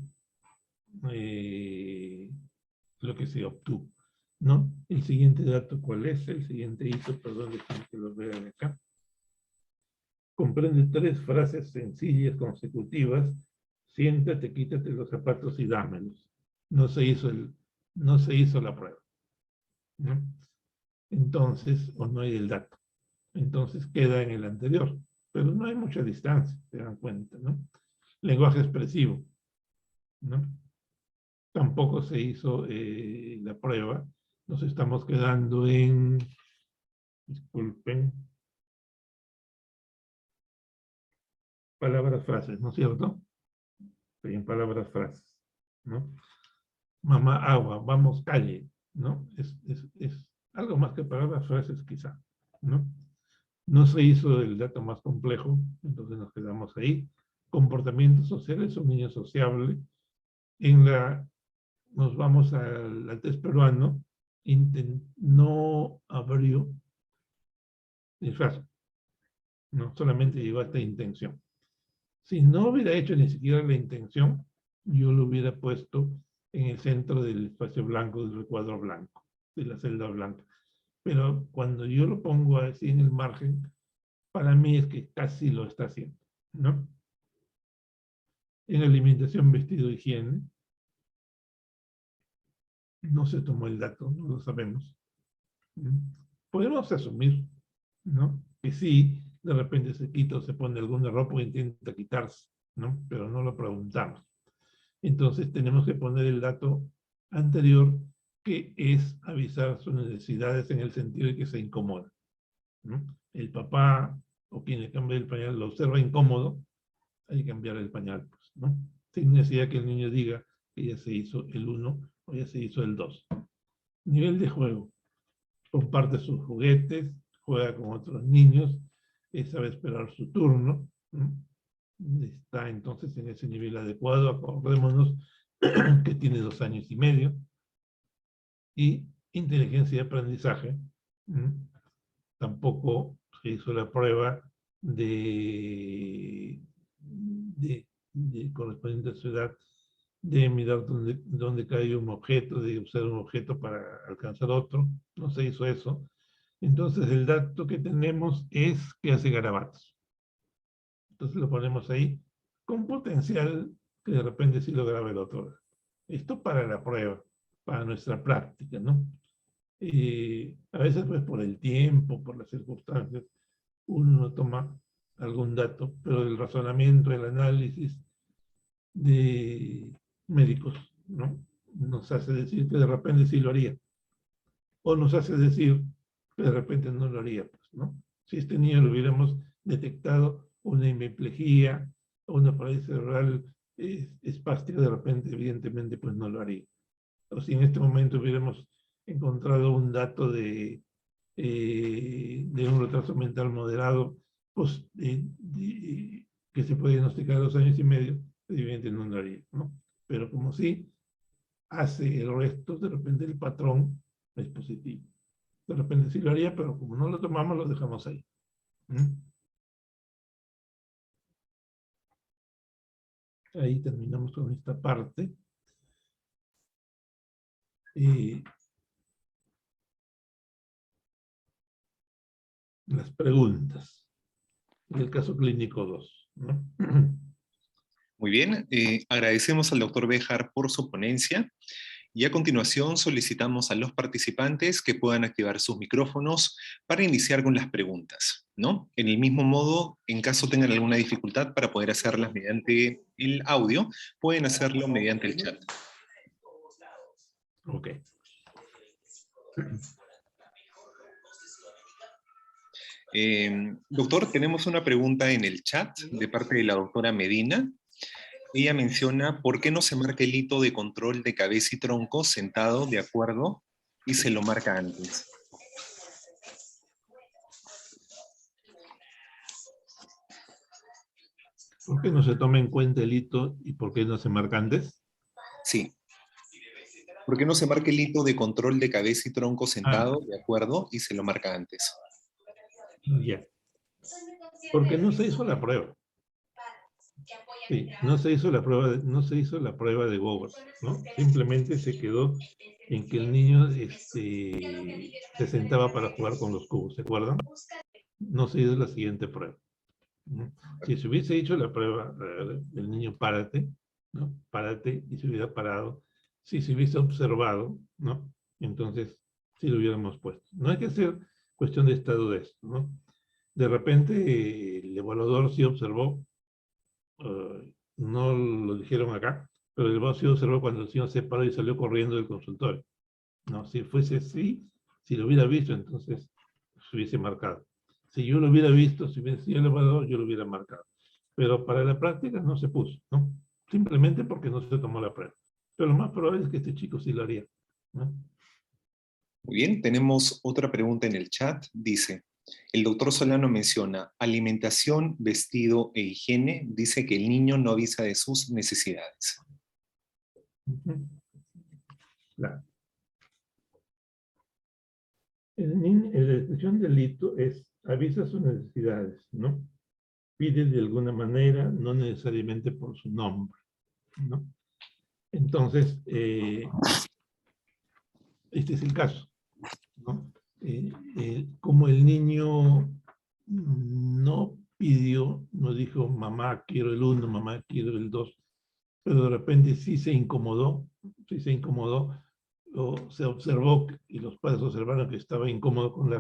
lo que se obtuvo, ¿no? El siguiente dato, ¿cuál es? El siguiente hito, perdón, déjenme que lo vean acá. Comprende 3 frases sencillas consecutivas. Siéntate, quítate los zapatos y dámelos. No se hizo la prueba, ¿no? Entonces, o no hay el dato. Entonces queda en el anterior. Pero no hay mucha distancia, se dan cuenta, ¿no? Lenguaje expresivo, ¿no? Tampoco se hizo la prueba. Nos estamos quedando en, disculpen, palabras, frases, ¿no es cierto? En palabras, frases, ¿no? Mamá, agua, vamos, calle, ¿no? Es algo más que palabras, frases quizá, ¿no? No se hizo el dato más complejo, entonces nos quedamos ahí. Comportamientos sociales, un niño sociable. Nos vamos al test peruano, no abrió el frasco, no solamente llegó a esta intención. Si no hubiera hecho ni siquiera la intención, yo lo hubiera puesto en el centro del espacio blanco, del recuadro blanco, de la celda blanca. Pero cuando yo lo pongo así en el margen, para mí es que casi lo está haciendo, ¿no? En alimentación, vestido, higiene, no se tomó el dato, no lo sabemos. Podemos asumir, ¿no? Que sí, de repente se quita o se pone alguna ropa o intenta quitarse, ¿no? Pero no lo preguntamos. Entonces tenemos que poner el dato anterior, que es avisar sus necesidades en el sentido de que se incomoda, ¿no? El papá o quien le cambia el pañal lo observa incómodo, hay que cambiar el pañal, pues, ¿no? Sin necesidad que el niño diga que ya se hizo el 1 o ya se hizo el 2. Nivel de juego. Comparte sus juguetes, juega con otros niños, sabe esperar su turno, ¿no? Está entonces en ese nivel adecuado. Acordémonos que tiene 2 años y medio. Y inteligencia de aprendizaje. Tampoco se hizo la prueba de correspondiente a su edad, de mirar dónde cae un objeto, de usar un objeto para alcanzar otro. No se hizo eso. Entonces el dato que tenemos es que hace garabatos. Entonces lo ponemos ahí con potencial que de repente sí lo grabe el otro. Esto para la prueba, para nuestra práctica, ¿no? A veces pues por el tiempo, por las circunstancias, uno no toma algún dato, pero el razonamiento, el análisis de médicos, ¿no? nos hace decir que de repente sí lo haría. O nos hace decir que de repente no lo haría, pues, ¿no? Si este niño lo hubiéramos detectado una hemiplegia o una parálisis cerebral espástica, de repente, evidentemente, pues no lo haría. O si en este momento hubiéramos encontrado un dato de un retraso mental moderado, pues, que se puede diagnosticar a 2 años y medio, evidentemente no lo haría, ¿no? Pero como sí hace el resto, de repente el patrón es positivo. De repente sí lo haría, pero como no lo tomamos, lo dejamos ahí. Ahí terminamos con esta parte. Las preguntas del caso clínico 2, ¿no? Muy bien, agradecemos al doctor Béjar por su ponencia y a continuación solicitamos a los participantes que puedan activar sus micrófonos para iniciar con las preguntas, ¿no? En el mismo modo, en caso tengan alguna dificultad para poder hacerlas mediante el audio, pueden hacerlo mediante el chat. Ok. Doctor, tenemos una pregunta en el chat de parte de la doctora Medina. Ella menciona por qué no se marca el hito de control de cabeza y tronco sentado de acuerdo y se lo marca antes. ¿Por qué no se toma en cuenta el hito y por qué no se marca antes? Sí. ¿Por qué no se marca el hito de control de cabeza y tronco sentado de acuerdo y se lo marca antes? Ya. Porque no se hizo la prueba. Sí, no se hizo la prueba de Gowers, ¿no? Simplemente se quedó en que el niño se sentaba para jugar con los cubos, ¿se acuerdan? No se hizo la siguiente prueba. ¿No? Si se hubiese hecho la prueba del niño párate, ¿no? Párate, y se hubiera parado, si se hubiese observado, ¿no? Entonces sí lo hubiéramos puesto. No hay que hacer cuestión de estado de esto, ¿no? De repente el evaluador sí observó, no lo dijeron acá, pero el evaluador sí observó cuando el señor se paró y salió corriendo del consultorio. No, si fuese así, si lo hubiera visto, entonces se hubiese marcado. Si yo lo hubiera visto, si hubiera sido el evaluador, yo lo hubiera marcado. Pero para la práctica no se puso, ¿no? Simplemente porque no se tomó la prueba. Pero lo más probable es que este chico sí lo haría, ¿no? Muy bien, tenemos otra pregunta en el chat. Dice, el doctor Solano menciona alimentación, vestido e higiene. Dice que el niño no avisa de sus necesidades. Claro. La descripción del hito es avisa sus necesidades, ¿no? Pide de alguna manera, no necesariamente por su nombre, ¿no? Entonces, este es el caso, ¿no? Como el niño no pidió, no dijo, mamá, quiero el 1, mamá, quiero el 2, pero de repente sí se incomodó, o se observó, y los padres observaron que estaba incómodo con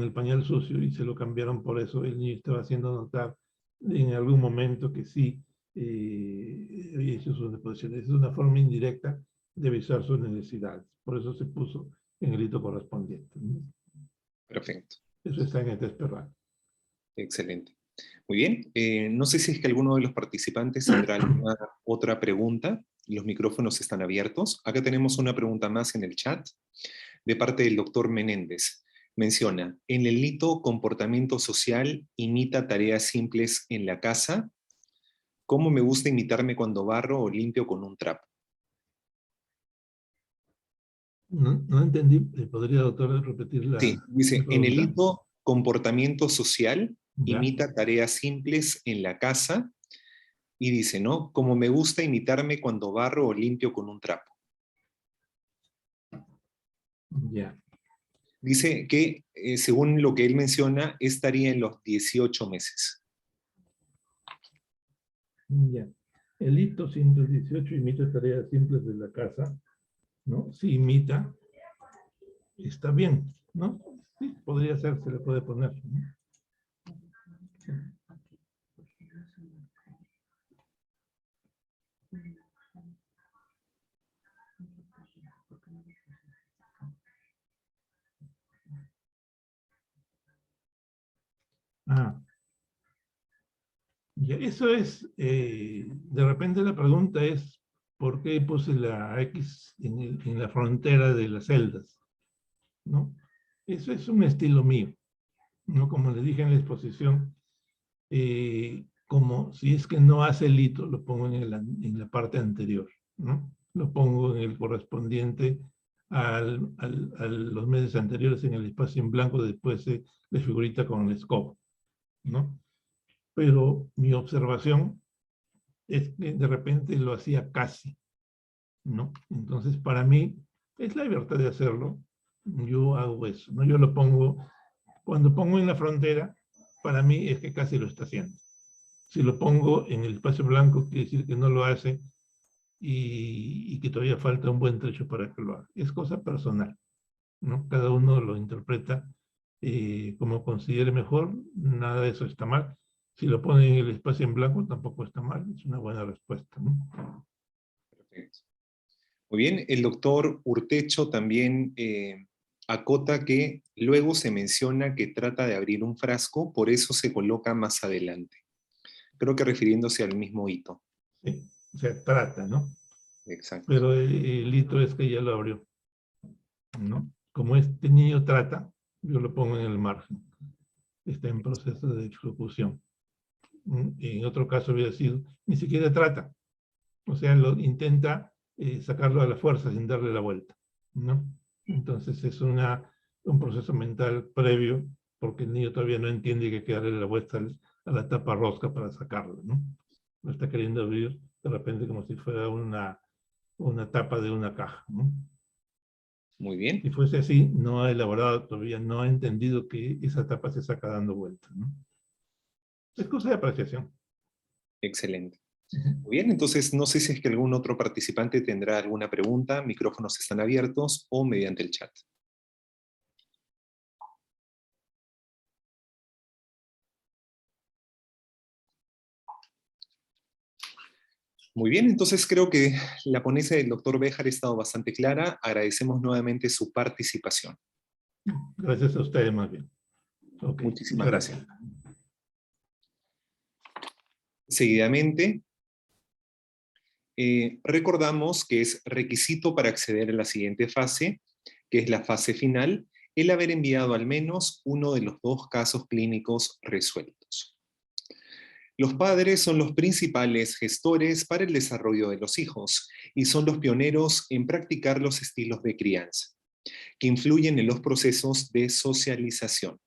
el pañal sucio y se lo cambiaron por eso. El niño estaba haciendo notar en algún momento que sí había hecho sus deposiciones. Es una forma indirecta de avisar sus necesidades. Por eso se puso en el hito correspondiente, ¿no? Perfecto. Eso está en el test perral. Excelente. Muy bien. No sé si es que alguno de los participantes tendrá alguna otra pregunta. Los micrófonos están abiertos. Acá tenemos una pregunta más en el chat de parte del doctor Menéndez. Menciona, en el hito comportamiento social, imita tareas simples en la casa. ¿Cómo me gusta imitarme cuando barro o limpio con un trapo? No entendí. ¿Podría, doctor, repetir Sí, la dice, en el pregunta? hito comportamiento social, Ya. imita tareas simples en la casa. Y dice, ¿no? Como me gusta imitarme cuando barro o limpio con un trapo. Ya. Dice que, según lo que él menciona, estaría en los 18 meses. Ya. El hito 118 imita tareas simples de la casa, ¿no? Si imita, está bien, ¿no? Sí, podría ser, se le puede poner, ¿no? Ah, ya, eso es, de repente la pregunta es, ¿por qué puse la X en la frontera de las celdas? ¿No? Eso es un estilo mío, ¿no? Como les dije en la exposición, como si es que no hace el hito, lo pongo en la parte anterior, ¿no? Lo pongo en el correspondiente a los meses anteriores en el espacio en blanco después de la figurita con el escoba, ¿no? Pero mi observación es que de repente lo hacía casi, ¿no? Entonces, para mí, es la libertad de hacerlo. Yo hago eso, ¿no? Yo lo pongo, cuando pongo en la frontera, para mí es que casi lo está haciendo. Si lo pongo en el espacio blanco, quiere decir que no lo hace y que todavía falta un buen trecho para que lo haga. Es cosa personal, ¿no? Cada uno lo interpreta como considere mejor, nada de eso está mal. Si lo pone en el espacio en blanco, tampoco está mal, es una buena respuesta, ¿no? Perfecto. Muy bien, el doctor Urtecho también acota que luego se menciona que trata de abrir un frasco, por eso se coloca más adelante. Creo que refiriéndose al mismo hito. Sí, o sea, trata, ¿no? Exacto. Pero el hito es que ya lo abrió, ¿no? Como este niño trata, yo lo pongo en el margen. Está en proceso de ejecución. En otro caso hubiera sido, ni siquiera trata. O sea, lo intenta sacarlo a la fuerza sin darle la vuelta, ¿no? Entonces es un proceso mental previo, porque el niño todavía no entiende que hay que darle la vuelta a la tapa rosca para sacarlo, ¿no? Lo está queriendo abrir de repente como si fuera una tapa de una caja, ¿no? Muy bien, Si fuese así, no ha elaborado todavía, no ha entendido que esa tapa se saca dando vueltas, ¿no? Es cosa de apreciación. excelente. Uh -huh. Muy bien, entonces no sé si es que algún otro participante tendrá alguna pregunta, micrófonos están abiertos o mediante el chat. Muy bien, entonces creo que la ponencia del doctor Béjar ha estado bastante clara. Agradecemos nuevamente su participación. Gracias a ustedes más bien. Ok, muchas Muchísimas gracias. gracias. Seguidamente, recordamos que es requisito para acceder a la siguiente fase, que es la fase final, el haber enviado al menos uno de los dos casos clínicos resueltos. Los padres son los principales gestores para el desarrollo de los hijos y son los pioneros en practicar los estilos de crianza, que influyen en los procesos de socialización.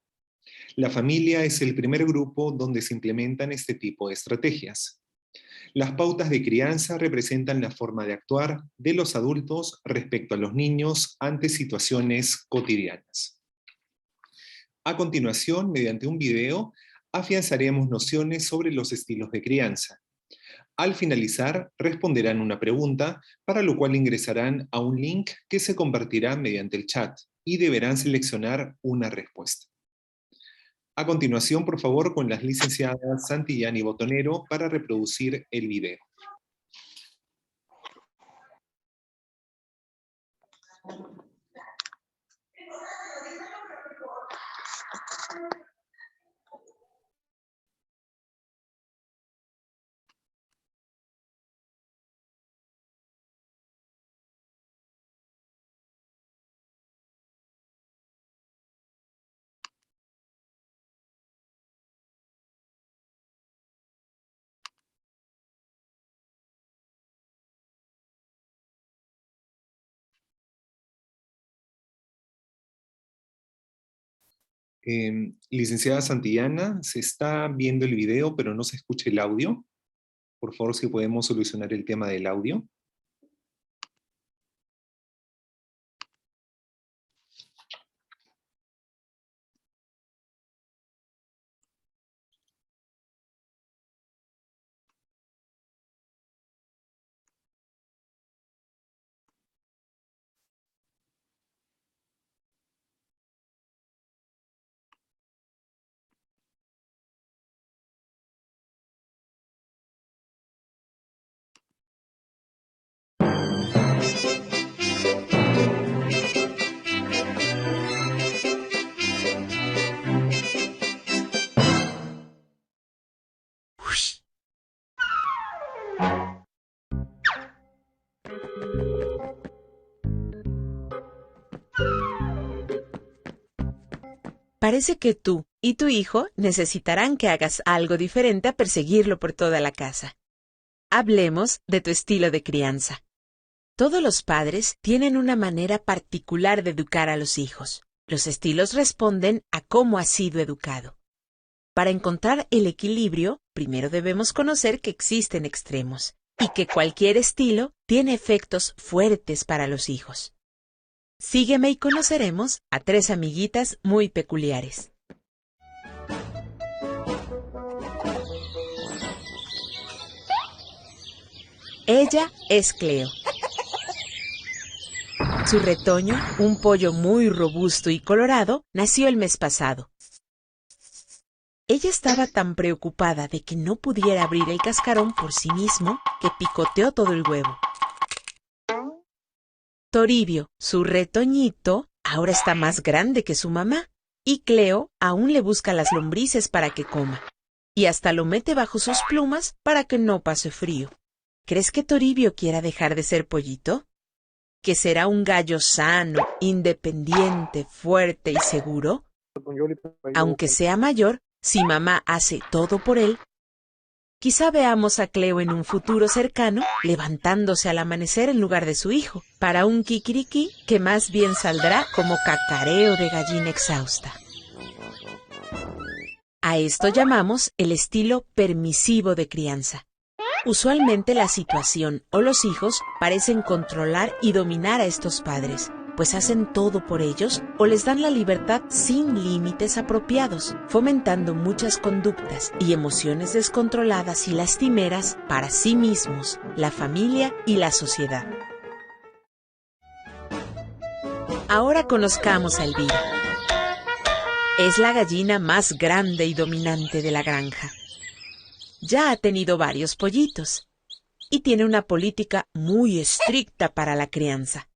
La familia es el primer grupo donde se implementan este tipo de estrategias. Las pautas de crianza representan la forma de actuar de los adultos respecto a los niños ante situaciones cotidianas. A continuación, mediante un video, afianzaremos nociones sobre los estilos de crianza. Al finalizar, responderán una pregunta, para lo cual ingresarán a un link que se compartirá mediante el chat y deberán seleccionar una respuesta. A continuación, por favor, con las licenciadas Santillán y Botonero para reproducir el video. Licenciada Santillana, se está viendo el video, pero no se escucha el audio. Por favor, si podemos solucionar el tema del audio. Parece que tú y tu hijo necesitarán que hagas algo diferente a perseguirlo por toda la casa. Hablemos de tu estilo de crianza. Todos los padres tienen una manera particular de educar a los hijos. Los estilos responden a cómo has sido educado. Para encontrar el equilibrio, primero debemos conocer que existen extremos y que cualquier estilo tiene efectos fuertes para los hijos. Sígueme y conoceremos a 3 amiguitas muy peculiares. Ella es Cleo. Su retoño, un pollo muy robusto y colorado, nació el mes pasado. Ella estaba tan preocupada de que no pudiera abrir el cascarón por sí mismo que picoteó todo el huevo. Toribio, su retoñito, ahora está más grande que su mamá, y Cleo aún le busca las lombrices para que coma, y hasta lo mete bajo sus plumas para que no pase frío. ¿Crees que Toribio quiera dejar de ser pollito? ¿Que será un gallo sano, independiente, fuerte y seguro? Aunque sea mayor, si mamá hace todo por él, quizá veamos a Cleo en un futuro cercano levantándose al amanecer en lugar de su hijo, para un kikiriki que más bien saldrá como cacareo de gallina exhausta. A esto llamamos el estilo permisivo de crianza. Usualmente la situación o los hijos parecen controlar y dominar a estos padres, pues hacen todo por ellos o les dan la libertad sin límites apropiados, fomentando muchas conductas y emociones descontroladas y lastimeras para sí mismos, la familia y la sociedad. Ahora conozcamos a Elvira. Es la gallina más grande y dominante de la granja. Ya ha tenido varios pollitos y tiene una política muy estricta para la crianza.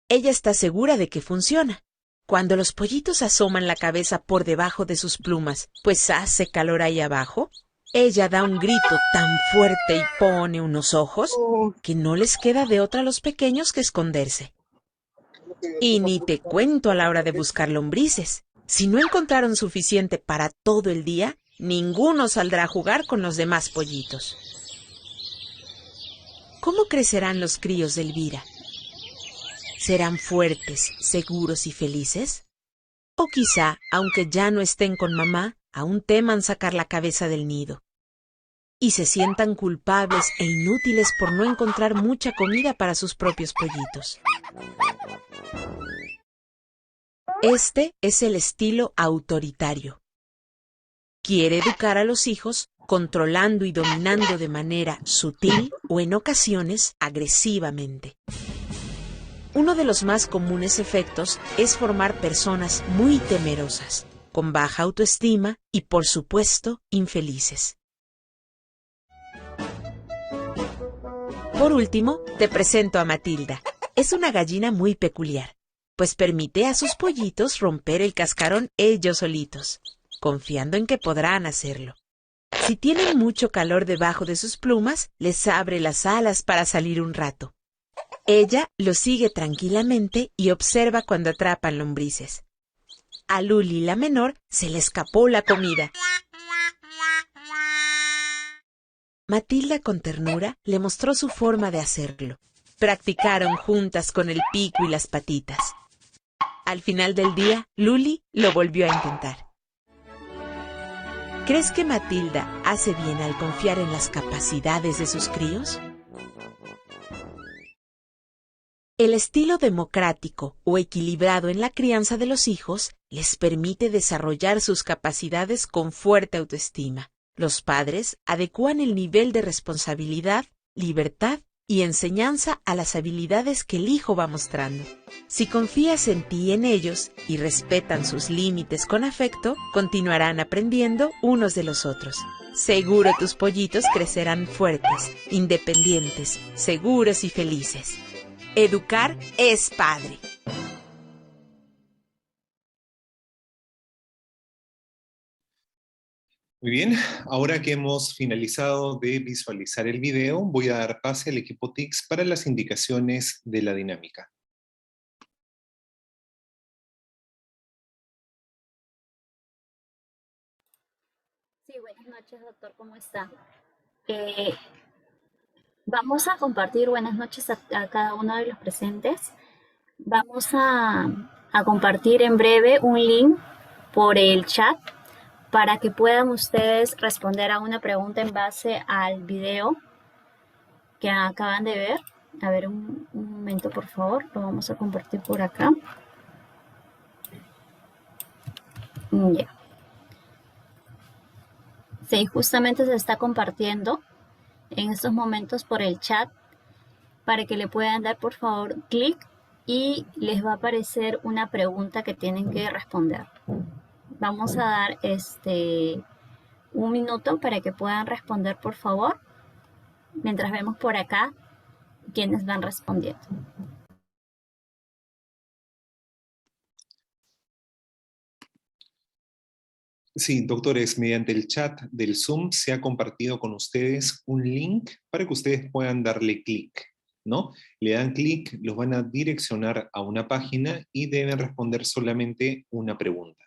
Ella está segura de que funciona. Cuando los pollitos asoman la cabeza por debajo de sus plumas, pues hace calor ahí abajo, ella da un grito tan fuerte y pone unos ojos que no les queda de otra a los pequeños que esconderse. Y ni te cuento a la hora de buscar lombrices. Si no encontraron suficiente para todo el día, ninguno saldrá a jugar con los demás pollitos. ¿Cómo crecerán los críos de Elvira? ¿Serán fuertes, seguros y felices? O quizá, aunque ya no estén con mamá, aún teman sacar la cabeza del nido y se sientan culpables e inútiles por no encontrar mucha comida para sus propios pollitos. Este es el estilo autoritario. Quiere educar a los hijos controlando y dominando de manera sutil o en ocasiones agresivamente. Uno de los más comunes efectos es formar personas muy temerosas, con baja autoestima y, por supuesto, infelices. Por último, te presento a Matilda. Es una gallina muy peculiar, pues permite a sus pollitos romper el cascarón ellos solitos, confiando en que podrán hacerlo. Si tienen mucho calor debajo de sus plumas, les abre las alas para salir un rato. Ella lo sigue tranquilamente y observa cuando atrapan lombrices. A Luli, la menor, se le escapó la comida. Matilda, con ternura, le mostró su forma de hacerlo. Practicaron juntas con el pico y las patitas. Al final del día, Luli lo volvió a intentar. ¿Crees que Matilda hace bien al confiar en las capacidades de sus críos? El estilo democrático o equilibrado en la crianza de los hijos les permite desarrollar sus capacidades con fuerte autoestima. Los padres adecúan el nivel de responsabilidad, libertad y enseñanza a las habilidades que el hijo va mostrando. Si confías en ti y en ellos y respetan sus límites con afecto, continuarán aprendiendo unos de los otros. Seguro tus pollitos crecerán fuertes, independientes, seguros y felices. Educar es padre. Muy bien, ahora que hemos finalizado de visualizar el video, voy a dar pase al equipo TICS para las indicaciones de la dinámica. Sí, buenas noches, doctor, ¿cómo está? Eh, Vamos a compartir, buenas noches a cada uno de los presentes. Vamos a compartir en breve un link por el chat para que puedan ustedes responder a una pregunta en base al video que acaban de ver. A ver, un momento, por favor, lo vamos a compartir por acá. Ya. Sí, justamente se está compartiendo en estos momentos por el chat para que le puedan dar por favor clic y les va a aparecer una pregunta que tienen que responder. Vamos a dar un minuto para que puedan responder por favor, mientras vemos por acá quienes van respondiendo. Sí, doctores, mediante el chat del Zoom se ha compartido con ustedes un link para que ustedes puedan darle clic, ¿no? Le dan clic, los van a direccionar a una página y deben responder solamente una pregunta,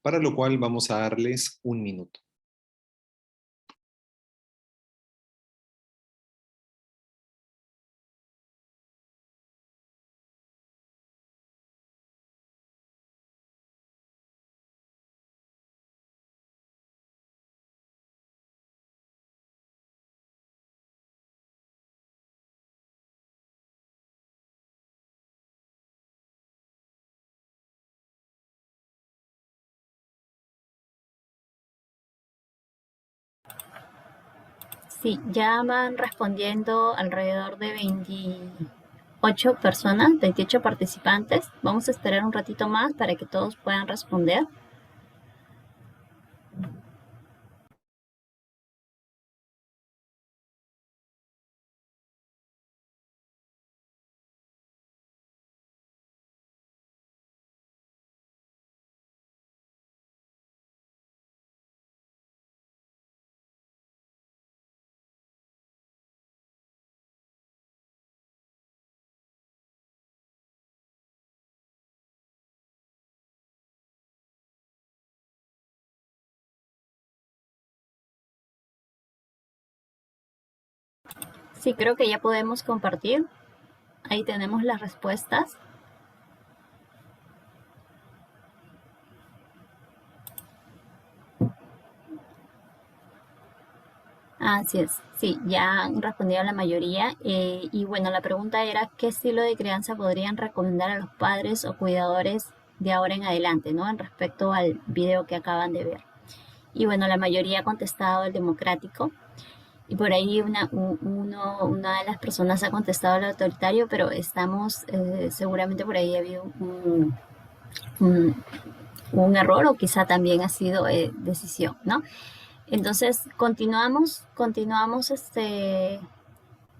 para lo cual vamos a darles un minuto. Sí, ya van respondiendo alrededor de 28 personas, 28 participantes. Vamos a esperar un ratito más para que todos puedan responder. Sí, creo que ya podemos compartir. Ahí tenemos las respuestas. Así es, sí, ya han respondido la mayoría. Y bueno, la pregunta era, ¿qué estilo de crianza podrían recomendar a los padres o cuidadores de ahora en adelante, ¿no? En respecto al video que acaban de ver. Y bueno, la mayoría ha contestado el democrático. Y por ahí una de las personas ha contestado el autoritario, pero estamos, seguramente por ahí ha habido un, un error o quizá también ha sido decisión, ¿no? Entonces, continuamos,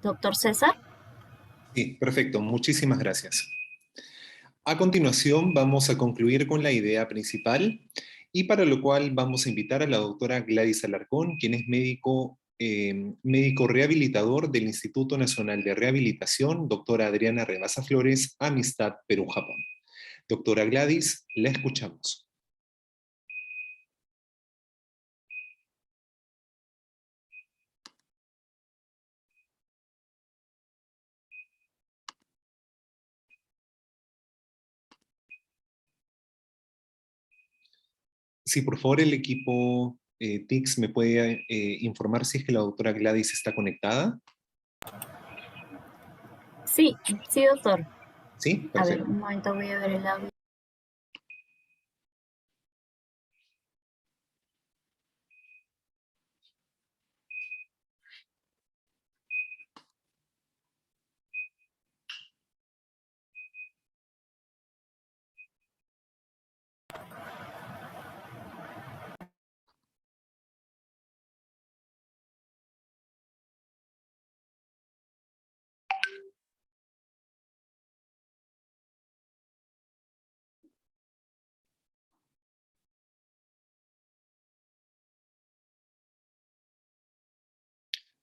doctor César. Sí, perfecto, muchísimas gracias. A continuación vamos a concluir con la idea principal y para lo cual vamos a invitar a la doctora Gladys Alarcón, quien es médico rehabilitador del Instituto Nacional de Rehabilitación, doctora Adriana Rebasa Flores, Amistad Perú-Japón. Doctora Gladys, la escuchamos. Sí, por favor, el equipo TICS me puede informar si es que la doctora Gladys está conectada. Sí, sí, doctor. Sí, A ver, perfecto. un momento, voy a ver el audio.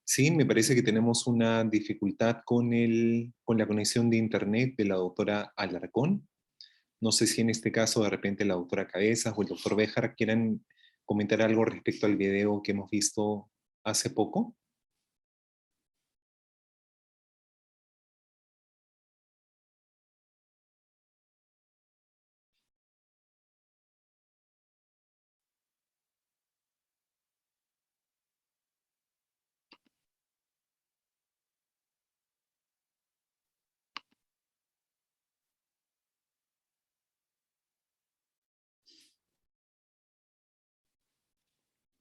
Sí, me parece que tenemos una dificultad con la conexión de internet de la doctora Alarcón. No sé si en este caso de repente la doctora Cabezas o el doctor Béjar quieran comentar algo respecto al video que hemos visto hace poco?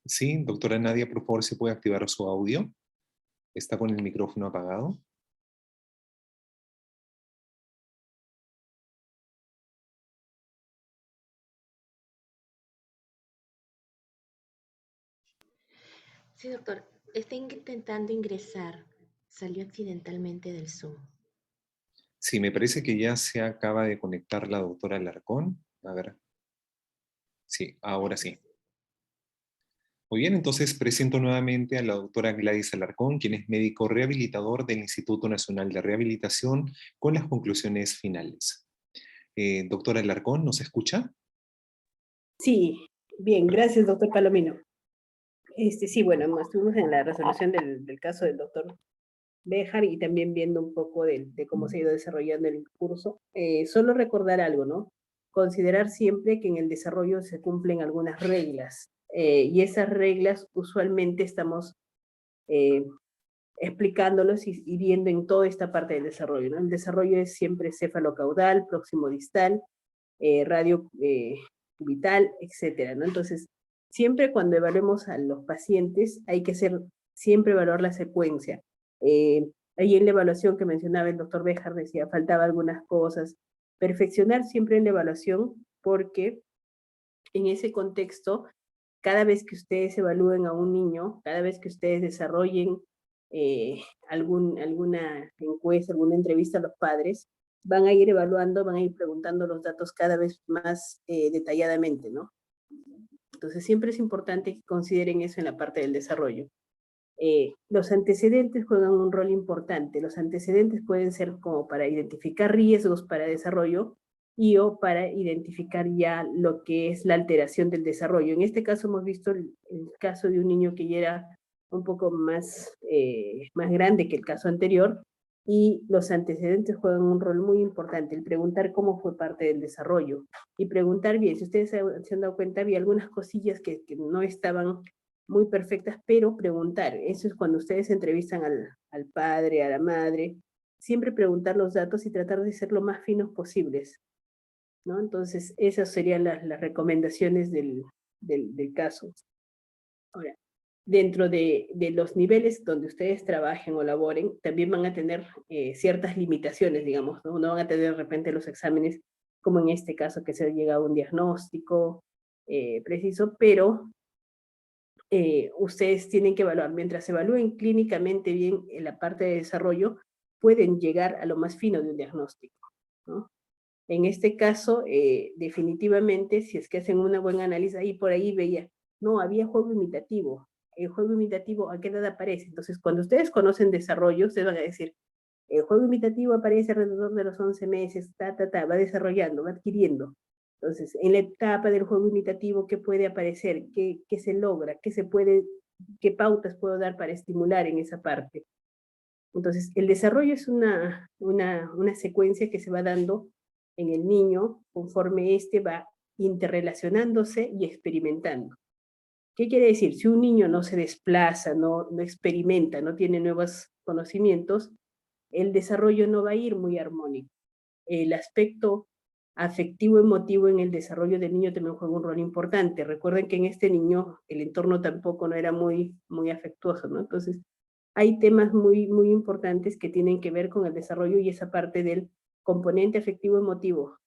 Sí, doctora Nadia, por favor, si puede activar su audio. Está con el micrófono apagado. Sí, doctor. Está intentando ingresar. Salió accidentalmente del Zoom. Sí, me parece que ya se acaba de conectar la doctora Alarcón. A ver. Sí, ahora sí. Muy bien, entonces presento nuevamente a la doctora Gladys Alarcón, quien es médico rehabilitador del Instituto Nacional de Rehabilitación, con las conclusiones finales. Doctora Alarcón, ¿nos escucha? Sí, bien, gracias, doctor Palomino. Sí, bueno, estuvimos en la resolución del caso del doctor Béjar y también viendo un poco de cómo se ha ido desarrollando el curso. Solo recordar algo, ¿no? Considerar siempre que en el desarrollo se cumplen algunas reglas, y esas reglas usualmente estamos explicándolos y viendo en toda esta parte del desarrollo, ¿no? El desarrollo es siempre céfalo-caudal, próximo-distal, radio vital, etcétera, ¿no? Entonces, siempre cuando evaluemos a los pacientes hay que siempre evaluar la secuencia. Ahí en la evaluación que mencionaba el doctor Béjar decía, faltaba algunas cosas. Perfeccionar siempre en la evaluación porque en ese contexto, cada vez que ustedes evalúen a un niño, cada vez que ustedes desarrollen alguna encuesta, alguna entrevista a los padres, van a ir evaluando, van a ir preguntando los datos cada vez más detalladamente, ¿no? Entonces siempre es importante que consideren eso en la parte del desarrollo. Los antecedentes juegan un rol importante. Los antecedentes pueden ser como para identificar riesgos para desarrollo o para identificar ya lo que es la alteración del desarrollo. En este caso hemos visto el caso de un niño que ya era un poco más grande que el caso anterior, y los antecedentes juegan un rol muy importante, el preguntar cómo fue parte del desarrollo, y preguntar bien, si ustedes se han dado cuenta, había algunas cosillas que no estaban muy perfectas, pero preguntar, eso es cuando ustedes entrevistan al padre, a la madre, siempre preguntar los datos y tratar de ser lo más finos posibles, ¿no? Entonces, esas serían las recomendaciones del caso. Ahora, dentro de los niveles donde ustedes trabajen o laboren, también van a tener ciertas limitaciones, digamos, ¿no? No van a tener de repente los exámenes, como en este caso, que se ha llegado a un diagnóstico preciso, pero ustedes tienen que evaluar. Mientras evalúen clínicamente bien en la parte de desarrollo, pueden llegar a lo más fino de un diagnóstico, ¿no? En este caso, definitivamente, si es que hacen una buena análisis, ahí por ahí veía, no, había juego imitativo. El juego imitativo, ¿a qué edad aparece? Entonces, cuando ustedes conocen desarrollo, ustedes van a decir, el juego imitativo aparece alrededor de los 11 meses, va desarrollando, va adquiriendo. Entonces, en la etapa del juego imitativo, ¿qué puede aparecer? ¿Qué se logra? ¿Qué pautas puedo dar para estimular en esa parte? Entonces, el desarrollo es una secuencia que se va dando en el niño conforme éste va interrelacionándose y experimentando. ¿Qué quiere decir? Si un niño no se desplaza, no experimenta, no tiene nuevos conocimientos, el desarrollo no va a ir muy armónico. El aspecto afectivo emotivo en el desarrollo del niño también juega un rol importante. Recuerden que en este niño el entorno tampoco no era muy afectuoso, ¿no? Entonces, hay temas muy importantes que tienen que ver con el desarrollo, y esa parte del componente afectivo emotivo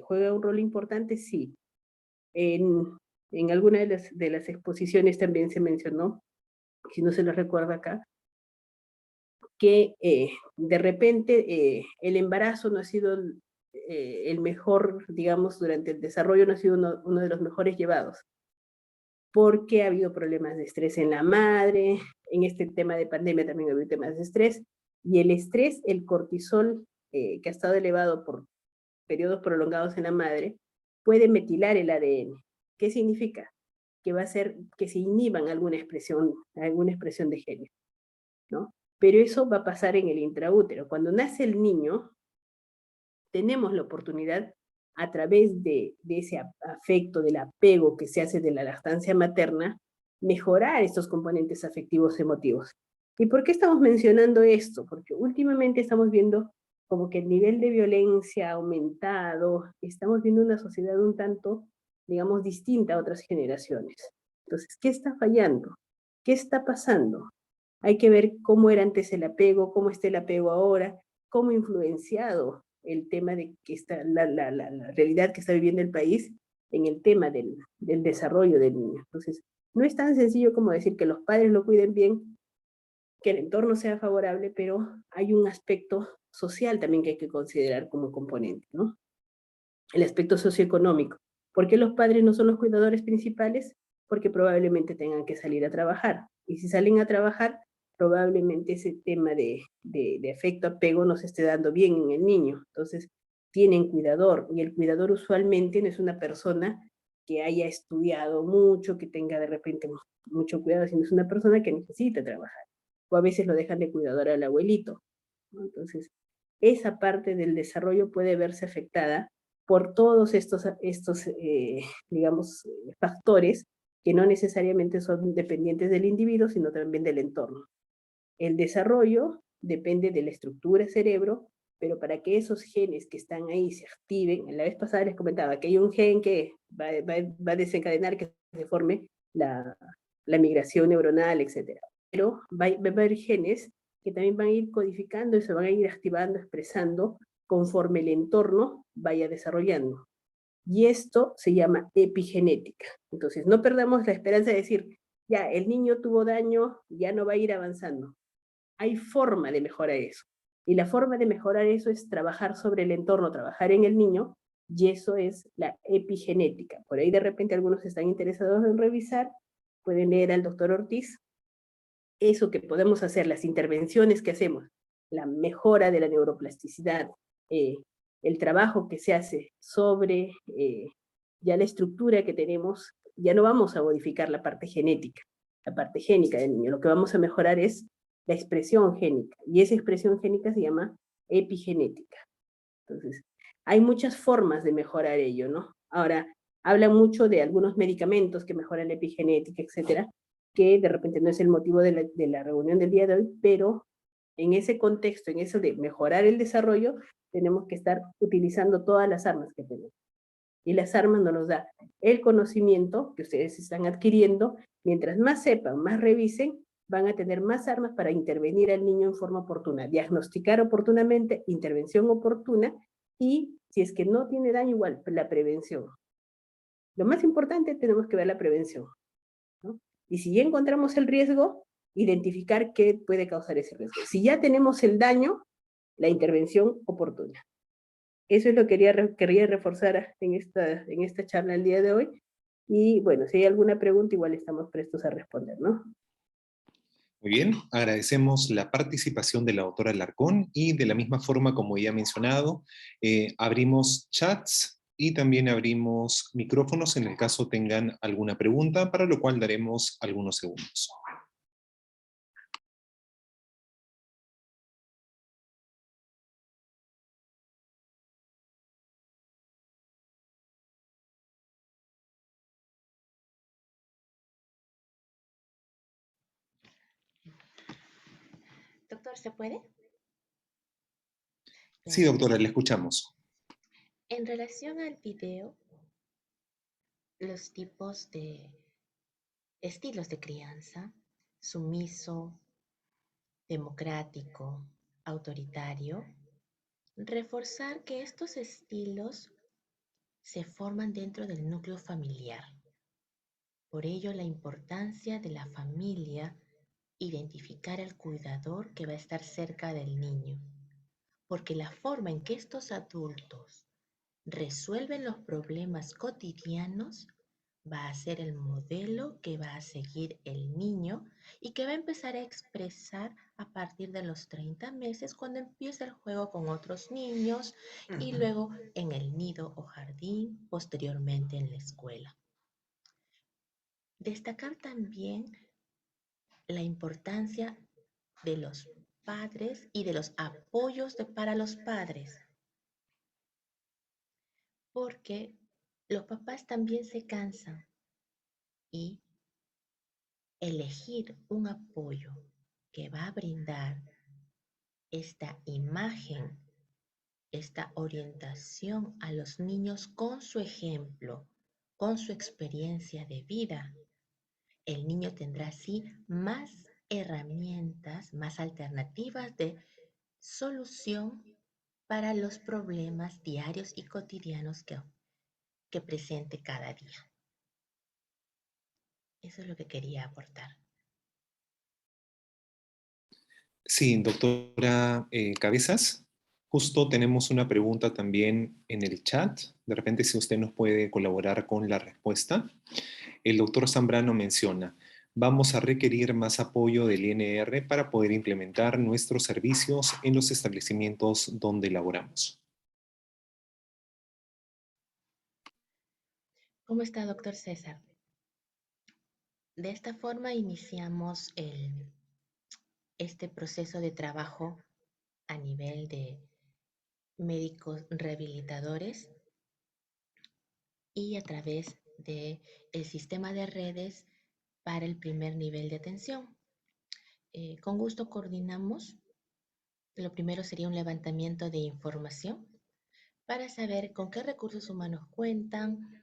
juega un rol importante, sí. En alguna de las exposiciones también se mencionó, si no se les recuerda acá, que de repente el embarazo no ha sido el mejor, digamos, durante el desarrollo no ha sido uno de los mejores llevados, porque ha habido problemas de estrés en la madre. En este tema de pandemia también ha habido temas de estrés, y el estrés, el cortisol, que ha estado elevado por periodos prolongados en la madre, puede metilar el ADN. ¿Qué significa? que va a hacer que se inhiban alguna expresión de género, ¿no? Pero eso va a pasar en el intraútero. Cuando nace el niño, tenemos la oportunidad, a través de ese afecto, del apego que se hace de la lactancia materna, mejorar estos componentes afectivos emotivos. ¿Y por qué estamos mencionando esto? Porque últimamente estamos viendo como que el nivel de violencia ha aumentado, estamos viendo una sociedad un tanto, digamos, distinta a otras generaciones. Entonces, ¿qué está fallando? ¿Qué está pasando? Hay que ver cómo era antes el apego, cómo está el apego ahora, cómo ha influenciado el tema de que está la realidad que está viviendo el país en el tema del desarrollo del niño. Entonces, no es tan sencillo como decir que los padres lo cuiden bien, que el entorno sea favorable, pero hay un aspecto social también que hay que considerar como componente, ¿no? El aspecto socioeconómico. ¿Por qué los padres no son los cuidadores principales? Porque probablemente tengan que salir a trabajar. Y si salen a trabajar, probablemente ese tema de afecto, apego no se esté dando bien en el niño. Entonces, tienen cuidador, y el cuidador usualmente no es una persona que haya estudiado mucho, que tenga de repente mucho cuidado, sino es una persona que necesita trabajar. O a veces lo dejan de cuidador al abuelito, ¿no? Entonces, esa parte del desarrollo puede verse afectada por todos estos digamos, factores que no necesariamente son dependientes del individuo, sino también del entorno. El desarrollo depende de la estructura del cerebro, pero para que esos genes que están ahí se activen, la vez pasada les comentaba que hay un gen que va a desencadenar que se forme la migración neuronal, etc. Pero va a haber genes que también van a ir codificando y se van a ir activando, expresando conforme el entorno vaya desarrollando. Y esto se llama epigenética. Entonces, no perdamos la esperanza de decir, ya, el niño tuvo daño, ya no va a ir avanzando. Hay forma de mejorar eso. Y la forma de mejorar eso es trabajar sobre el entorno, trabajar en el niño, y eso es la epigenética. Por ahí de repente algunos están interesados en revisar, pueden leer al doctor Ortiz, eso que podemos hacer, las intervenciones que hacemos, la mejora de la neuroplasticidad, el trabajo que se hace sobre ya la estructura que tenemos, ya no vamos a modificar la parte genética, la parte génica del niño, lo que vamos a mejorar es la expresión génica, y esa expresión génica se llama epigenética. Entonces, hay muchas formas de mejorar ello, ¿no? Ahora, hablan mucho de algunos medicamentos que mejoran la epigenética, etcétera, que de repente no es el motivo de la reunión del día de hoy, pero en ese contexto, en eso de mejorar el desarrollo, tenemos que estar utilizando todas las armas que tenemos. Y las armas nos da el conocimiento que ustedes están adquiriendo. Mientras más sepan, más revisen, van a tener más armas para intervenir al niño en forma oportuna, diagnosticar oportunamente, intervención oportuna, y si es que no tiene daño, igual, la prevención. Lo más importante, tenemos que ver la prevención, ¿no? Y si ya encontramos el riesgo, identificar qué puede causar ese riesgo. Si ya tenemos el daño, la intervención oportuna. Eso es lo que quería reforzar en esta charla el día de hoy. Y bueno, si hay alguna pregunta, igual estamos prestos a responder, ¿no? Muy bien, agradecemos la participación de la doctora Alarcón y de la misma forma como ya ha mencionado, abrimos chats y también abrimos micrófonos en el caso tengan alguna pregunta, para lo cual daremos algunos segundos. Doctor, ¿se puede? Sí, doctora, le escuchamos. En relación al video, los tipos de estilos de crianza, sumiso, democrático, autoritario, reforzar que estos estilos se forman dentro del núcleo familiar. Por ello, la importancia de la familia, identificar al cuidador que va a estar cerca del niño, porque la forma en que estos adultos resuelven los problemas cotidianos va a ser el modelo que va a seguir el niño y que va a empezar a expresar a partir de los 30 meses, cuando empieza el juego con otros niños y luego en el nido o jardín, posteriormente en la escuela. Destacar también la importancia de los padres y de los apoyos para los padres, porque los papás también se cansan y elegir un apoyo que va a brindar esta imagen, esta orientación a los niños con su ejemplo, con su experiencia de vida. El niño tendrá así más herramientas, más alternativas de solución para los problemas diarios y cotidianos que presente cada día. Eso es lo que quería aportar. Sí, doctora Cabezas, justo tenemos una pregunta también en el chat. De repente, si usted nos puede colaborar con la respuesta. El doctor Zambrano menciona, vamos a requerir más apoyo del INR para poder implementar nuestros servicios en los establecimientos donde laboramos. ¿Cómo está, doctor César? De esta forma iniciamos este proceso de trabajo a nivel de médicos rehabilitadores y a través del sistema de redes para el primer nivel de atención. Con gusto coordinamos. Lo primero sería un levantamiento de información para saber con qué recursos humanos cuentan,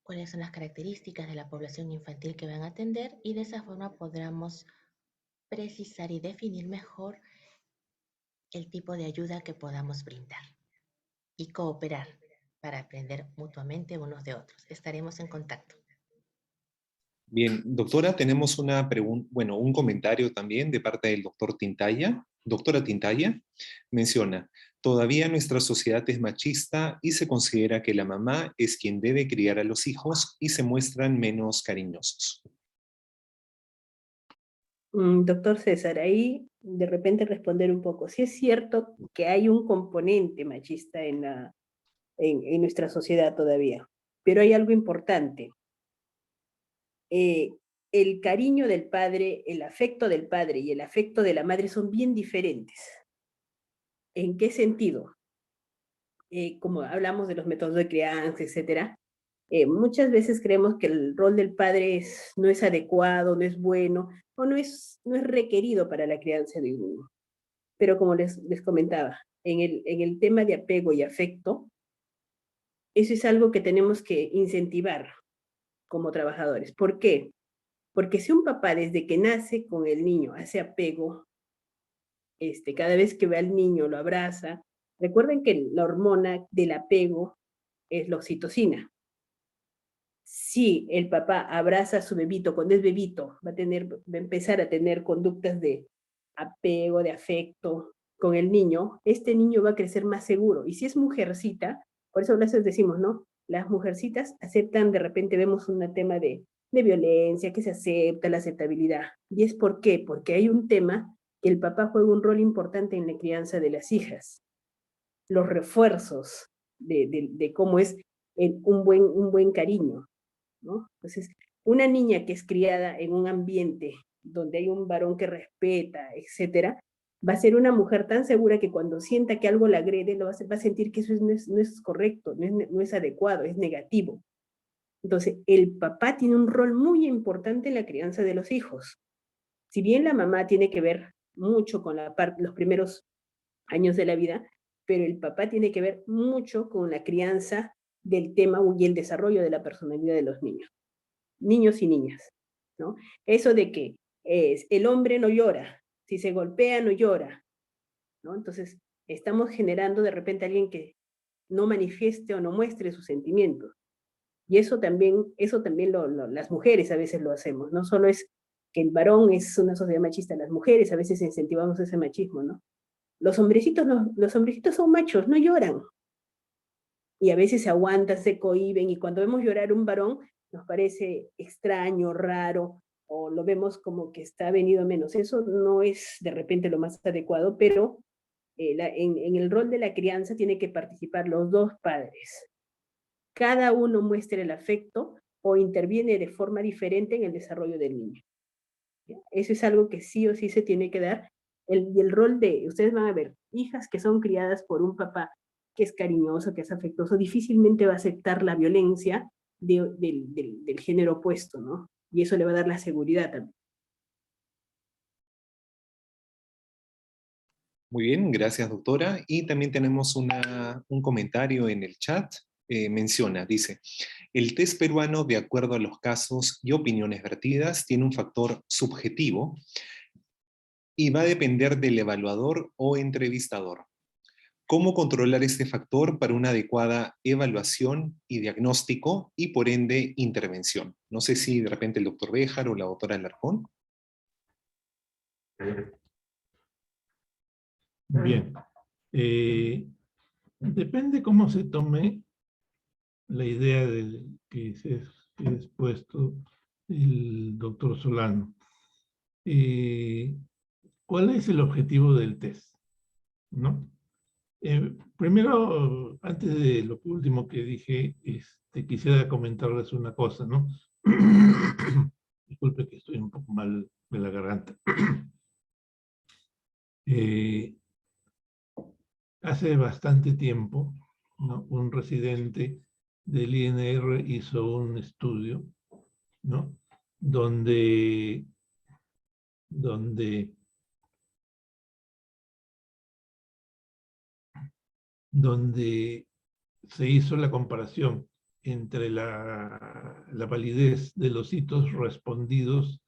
cuáles son las características de la población infantil que van a atender, y de esa forma podremos precisar y definir mejor el tipo de ayuda que podamos brindar y cooperar para aprender mutuamente unos de otros. Estaremos en contacto. Bien, doctora, tenemos una pregunta, bueno, un comentario también de parte del doctor Tintaya. Doctora Tintaya menciona, todavía nuestra sociedad es machista y se considera que la mamá es quien debe criar a los hijos y se muestran menos cariñosos. Doctor César, ahí de repente responder un poco. Sí es cierto que hay un componente machista en nuestra sociedad todavía, pero hay algo importante. El cariño del padre, el afecto del padre y el afecto de la madre son bien diferentes. ¿En qué sentido? Como hablamos de los métodos de crianza, etcétera, muchas veces creemos que el rol del padre no es adecuado, no es bueno, o no es requerido para la crianza de un niño. Pero como les comentaba, en el tema de apego y afecto, eso es algo que tenemos que incentivar como trabajadores. ¿Por qué? Porque si un papá desde que nace con el niño hace apego, cada vez que ve al niño lo abraza, recuerden que la hormona del apego es la oxitocina. Si el papá abraza a su bebito cuando es bebito, va a empezar a tener conductas de apego, de afecto con el niño, este niño va a crecer más seguro. Y si es mujercita, por eso a veces decimos, ¿no? Las mujercitas aceptan, de repente vemos un tema de violencia, que se acepta, la aceptabilidad. ¿Y es por qué? Porque hay un tema que el papá juega un rol importante en la crianza de las hijas. Los refuerzos de cómo es un buen cariño, ¿no? Entonces, una niña que es criada en un ambiente donde hay un varón que respeta, etcétera, va a ser una mujer tan segura que cuando sienta que algo la agrede, va a sentir que eso no es correcto, no es adecuado, es negativo. Entonces, el papá tiene un rol muy importante en la crianza de los hijos. Si bien la mamá tiene que ver mucho con los primeros años de la vida, pero el papá tiene que ver mucho con la crianza del tema y el desarrollo de la personalidad de los niños y niñas, ¿no? Eso de que el hombre no llora, si se golpea no llora, ¿no? Entonces, estamos generando de repente a alguien que no manifieste o no muestre sus sentimientos. Y eso también las mujeres a veces lo hacemos, no solo es que el varón es una sociedad machista, las mujeres a veces incentivamos ese machismo, ¿no? Los hombrecitos son machos, no lloran. Y a veces se aguantan, se cohíben, y cuando vemos llorar un varón, nos parece extraño, raro, o lo vemos como que está venido a menos. Eso no es de repente lo más adecuado, pero en el rol de la crianza tiene que participar los dos padres. Cada uno muestra el afecto o interviene de forma diferente en el desarrollo del niño. Eso es algo que sí o sí se tiene que dar. Y el rol de, ustedes van a ver, hijas que son criadas por un papá que es cariñoso, que es afectuoso, difícilmente va a aceptar la violencia del género opuesto, ¿no? Y eso le va a dar la seguridad también. Muy bien, gracias doctora. Y también tenemos un comentario en el chat. Menciona, dice, el test peruano, de acuerdo a los casos y opiniones vertidas, tiene un factor subjetivo y va a depender del evaluador o entrevistador. ¿Cómo controlar este factor para una adecuada evaluación y diagnóstico y por ende intervención? No sé si de repente el doctor Béjar o la doctora Alarcón. Bien. Depende cómo se tome la idea que ha expuesto el doctor Solano. ¿Cuál es el objetivo del test? ¿No? Primero, antes de lo último que dije, quisiera comentarles una cosa, ¿no? Disculpe que estoy un poco mal de la garganta. Hace bastante tiempo, ¿no?, un residente del INR hizo un estudio, ¿no?, donde se hizo la comparación entre la validez de los hitos respondidos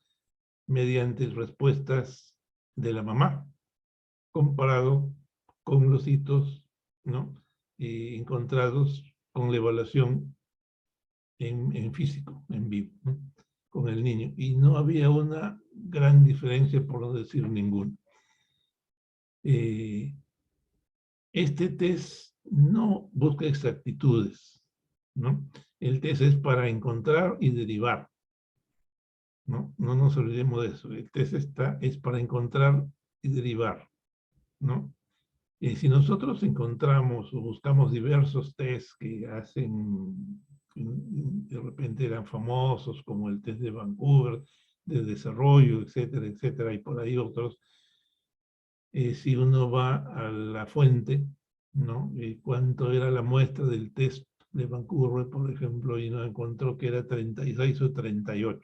mediante respuestas de la mamá, comparado con los hitos, ¿no?, encontrados con la evaluación en físico, en vivo, ¿no?, con el niño. Y no había una gran diferencia, por no decir ninguna. Este test no busca exactitudes, ¿no? El test es para encontrar y derivar, ¿no? No nos olvidemos de eso. El test es para encontrar y derivar, ¿no? Si nosotros encontramos o buscamos diversos tests que hacen, de repente eran famosos, como el test de Vancouver, de desarrollo, etcétera, etcétera, y por ahí otros, si uno va a la fuente, ¿no?, cuánto era la muestra del test de Vancouver, por ejemplo, y no encontró que era 36 o 38,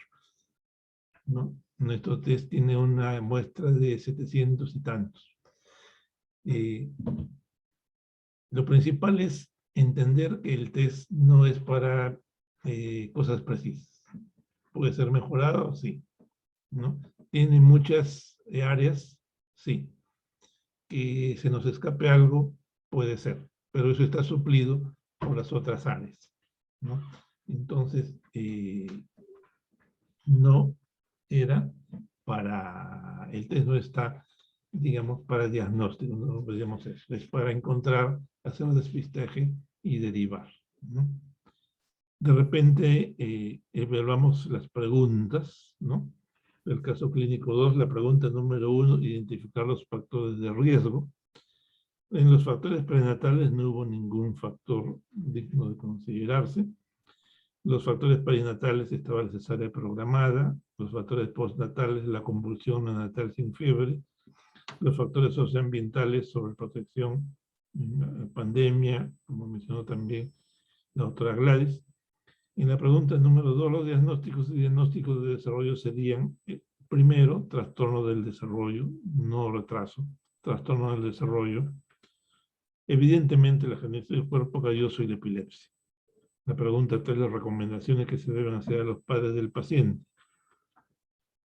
¿no? Nuestro test tiene una muestra de 700 y tantos. Lo principal es entender que el test no es para cosas precisas. ¿Puede ser mejorado? Sí, ¿no? ¿Tiene muchas áreas? Sí. Que se nos escape algo, puede ser, pero eso está suplido por las otras áreas, ¿no? Entonces, no era para, el test no está, digamos, para diagnóstico, no digamos eso, es para encontrar, hacer un despistaje y derivar, ¿no? De repente, evaluamos las preguntas, ¿no? El caso clínico 2, la pregunta número 1, identificar los factores de riesgo. En los factores prenatales no hubo ningún factor digno de considerarse. Los factores perinatales estaba la cesárea programada. Los factores postnatales, la convulsión neonatal sin fiebre. Los factores socioambientales, sobreprotección, pandemia, como mencionó también la doctora Gladys. En la pregunta número 2, los diagnósticos y diagnósticos de desarrollo serían, primero, trastorno del desarrollo, no retraso, trastorno del desarrollo. Evidentemente, la genética del cuerpo calloso y la epilepsia. La pregunta 3, las recomendaciones que se deben hacer a los padres del paciente.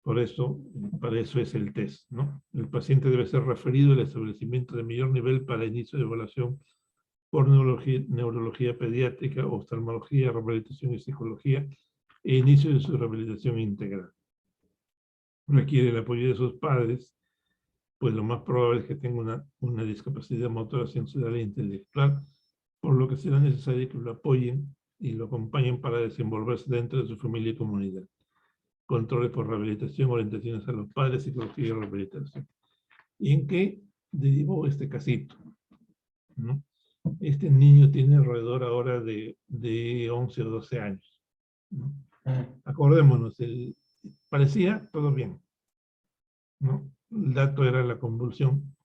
Por eso, para eso es el test, ¿no? El paciente debe ser referido al establecimiento de mayor nivel para inicio de evaluación por neurología pediátrica, oftalmología, rehabilitación y psicología, e inicio de su rehabilitación integral. Requiere el apoyo de sus padres, pues lo más probable es que tenga una discapacidad motora, sensorial e intelectual, por lo que será necesario que lo apoyen y lo acompañen para desenvolverse dentro de su familia y comunidad. Controles por rehabilitación, orientaciones a los padres, psicología y rehabilitación. ¿Y en qué derivó este casito? ¿No? Este niño tiene alrededor ahora de 11 o 12 años, ¿no? Acordémonos, parecía todo bien, ¿no? El dato era la convulsión,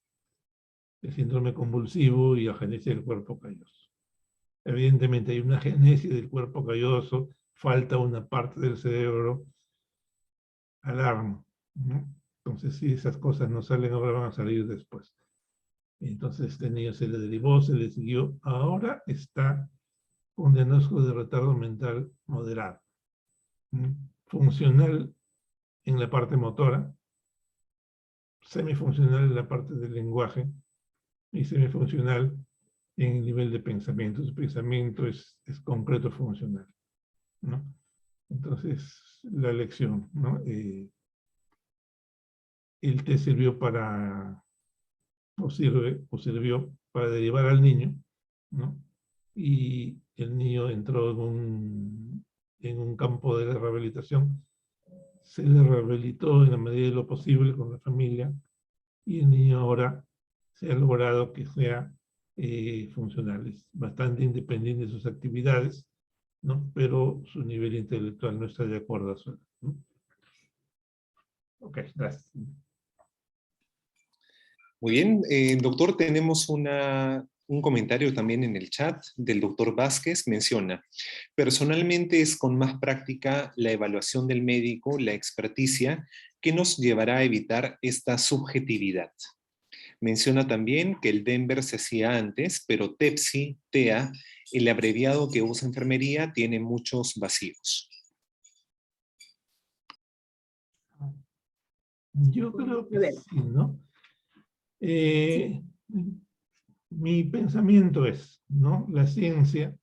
el síndrome convulsivo y agenesia del cuerpo calloso. Evidentemente hay una agenesia del cuerpo calloso, falta una parte del cerebro, alarma, ¿no? Entonces, si esas cosas no salen ahora, van a salir después. Entonces, este niño se le derivó, se le siguió. Ahora está con diagnóstico de retardo mental moderado. Funcional en la parte motora, semifuncional en la parte del lenguaje y semifuncional en el nivel de pensamiento. Su pensamiento es concreto funcional, ¿no? Entonces, la lección, ¿no? El test sirvió sirvió para derivar al niño, ¿no? Y el niño entró en un campo de rehabilitación. Se le rehabilitó en la medida de lo posible con la familia y el niño ahora se ha logrado que sea funcional. Es bastante independiente de sus actividades, ¿no? Pero su nivel intelectual no está de acuerdo a su, ¿no? Ok, gracias. Muy bien, doctor, tenemos un comentario también en el chat del doctor Vázquez. Menciona, personalmente es con más práctica la evaluación del médico, la experticia, que nos llevará a evitar esta subjetividad. Menciona también que el Denver se hacía antes, pero TEPSI, TEA, el abreviado que usa enfermería, tiene muchos vacíos. Yo creo que sí, ¿no? Mi pensamiento es, ¿no? La ciencia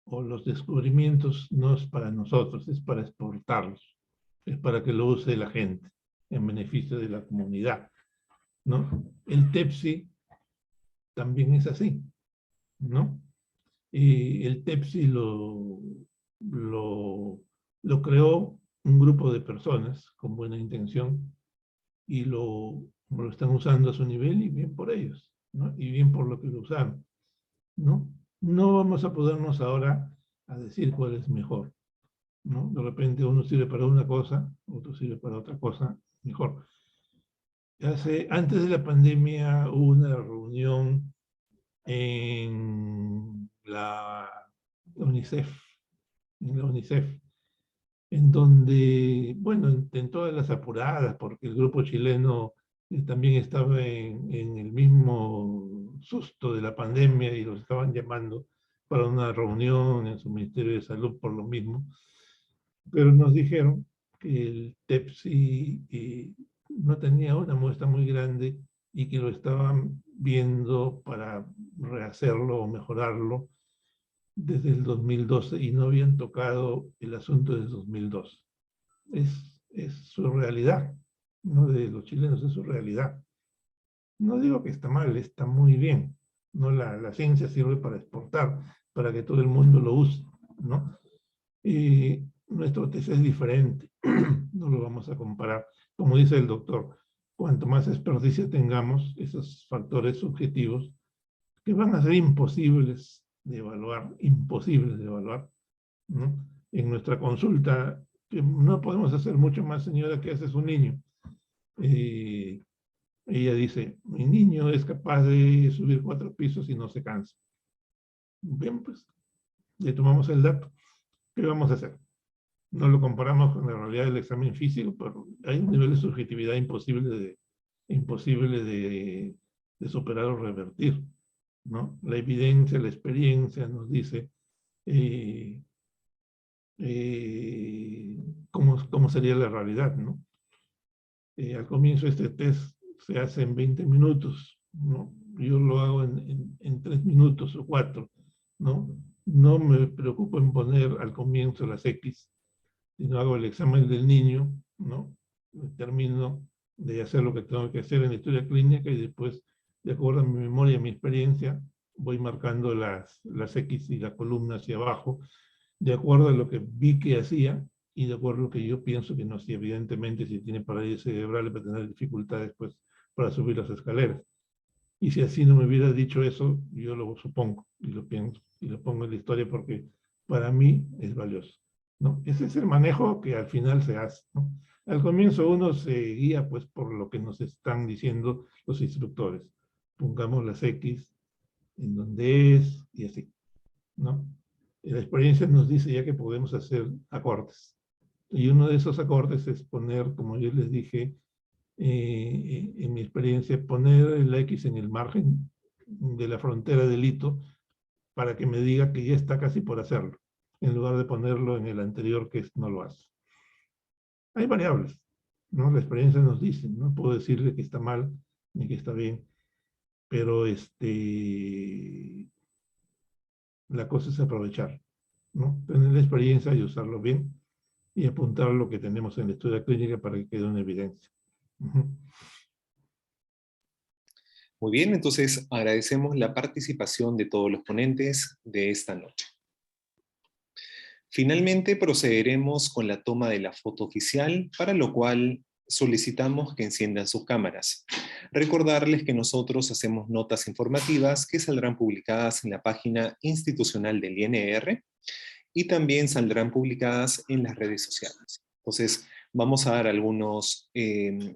o los descubrimientos no es para nosotros, es para exportarlos, es para que lo use la gente en beneficio de la comunidad, ¿no? El TEPSI también es así, ¿no? Y el TEPSI lo creó un grupo de personas con buena intención y lo están usando a su nivel y bien por ellos, ¿no? Y bien por lo que lo usaron, ¿no? No vamos a podernos ahora a decir cuál es mejor, ¿no? De repente uno sirve para una cosa, otro sirve para otra cosa mejor. Antes de la pandemia hubo una reunión en la UNICEF, en donde, bueno, en todas las apuradas, porque el grupo chileno también estaba en el mismo susto de la pandemia y los estaban llamando para una reunión en su Ministerio de Salud por lo mismo, pero nos dijeron que el TEPSI no tenía una muestra muy grande y que lo estaban viendo para rehacerlo o mejorarlo desde el 2012 y no habían tocado el asunto del 2012. Es su realidad, no de los chilenos, es su realidad. No digo que está mal, está muy bien. ¿No? La ciencia sirve para exportar, para que todo el mundo lo use, ¿no? Y nuestro test es diferente, no lo vamos a comparar. Como dice el doctor, cuanto más experticia tengamos, esos factores subjetivos que van a ser imposibles de evaluar, ¿no? En nuestra consulta, que no podemos hacer mucho más, señora, que hace su niño. Ella dice, mi niño es capaz de subir 4 pisos y no se cansa. Bien, pues, le tomamos el dato. ¿Qué vamos a hacer? No lo comparamos con la realidad del examen físico, pero hay un nivel de subjetividad imposible de superar o revertir, ¿no? La evidencia, la experiencia nos dice cómo sería la realidad, ¿no? Al comienzo este test se hace en 20 minutos, ¿no? Yo lo hago en 3 minutos o 4, ¿no? No me preocupo en poner al comienzo las X, sino hago el examen del niño, ¿no? Termino de hacer lo que tengo que hacer en la historia clínica y después, de acuerdo a mi memoria y mi experiencia, voy marcando las X y la columna hacia abajo, de acuerdo a lo que vi que hacía y de acuerdo a lo que yo pienso que no hacía. Evidentemente, si tiene parálisis cerebral, va a tener dificultades pues, para subir las escaleras. Y si así no me hubiera dicho eso, yo lo supongo y lo pienso y lo pongo en la historia porque para mí es valioso. ¿no? Ese es el manejo que al final se hace, ¿no? Al comienzo uno se guía pues por lo que nos están diciendo los instructores. Pongamos las X en donde es y así, ¿no? Y la experiencia nos dice ya que podemos hacer acordes. Y uno de esos acordes es poner, como yo les dije, en mi experiencia, poner la X en el margen de la frontera del hito para que me diga que ya está casi por hacerlo, en lugar de ponerlo en el anterior que no lo hace. Hay variables, ¿no? La experiencia nos dice, no puedo decirle que está mal ni que está bien, pero la cosa es aprovechar, ¿no? Tener la experiencia y usarlo bien y apuntar lo que tenemos en la historia clínica para que quede una evidencia. Muy bien, entonces agradecemos la participación de todos los ponentes de esta noche. Finalmente procederemos con la toma de la foto oficial, para lo cual solicitamos que enciendan sus cámaras. Recordarles que nosotros hacemos notas informativas que saldrán publicadas en la página institucional del INR y también saldrán publicadas en las redes sociales. Entonces, vamos a dar algunos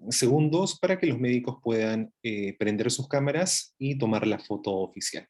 segundos para que los médicos puedan prender sus cámaras y tomar la foto oficial.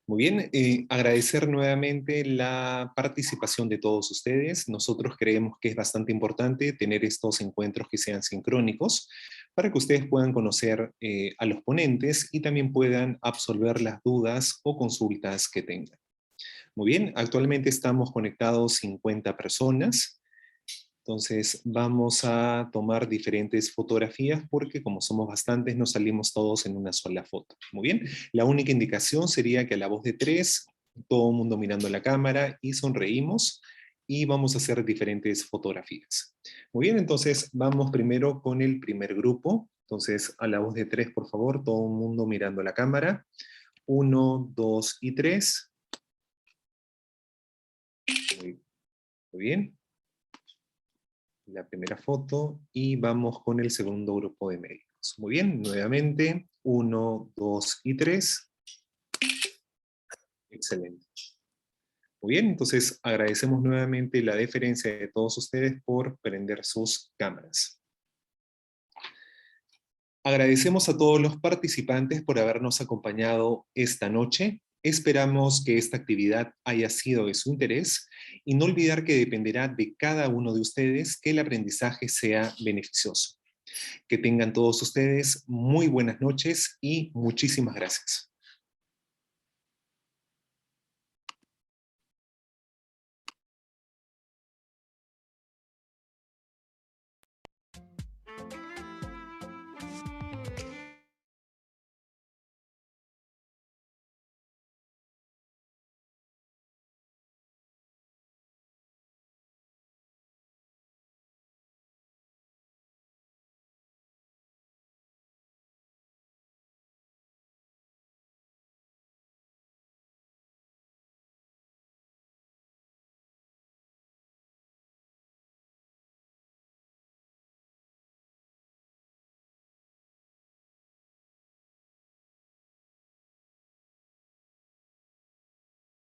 Muy bien, agradecer nuevamente la participación de todos ustedes. Nosotros creemos que es bastante importante tener estos encuentros que sean sincrónicos para que ustedes puedan conocer a los ponentes y también puedan absolver las dudas o consultas que tengan. Muy bien, actualmente estamos conectados 50 personas. Entonces vamos a tomar diferentes fotografías porque como somos bastantes no salimos todos en una sola foto. Muy bien, la única indicación sería que a la voz de 3, todo el mundo mirando la cámara y sonreímos y vamos a hacer diferentes fotografías. Muy bien, entonces vamos primero con el primer grupo. Entonces a la voz de 3, por favor, todo el mundo mirando la cámara. 1, 2 y 3. Muy bien. La primera foto y vamos con el segundo grupo de médicos. Muy bien, nuevamente, 1, 2 y 3. Excelente. Muy bien, entonces agradecemos nuevamente la deferencia de todos ustedes por prender sus cámaras. Agradecemos a todos los participantes por habernos acompañado esta noche. Esperamos que esta actividad haya sido de su interés y no olvidar que dependerá de cada uno de ustedes que el aprendizaje sea beneficioso. Que tengan todos ustedes muy buenas noches y muchísimas gracias.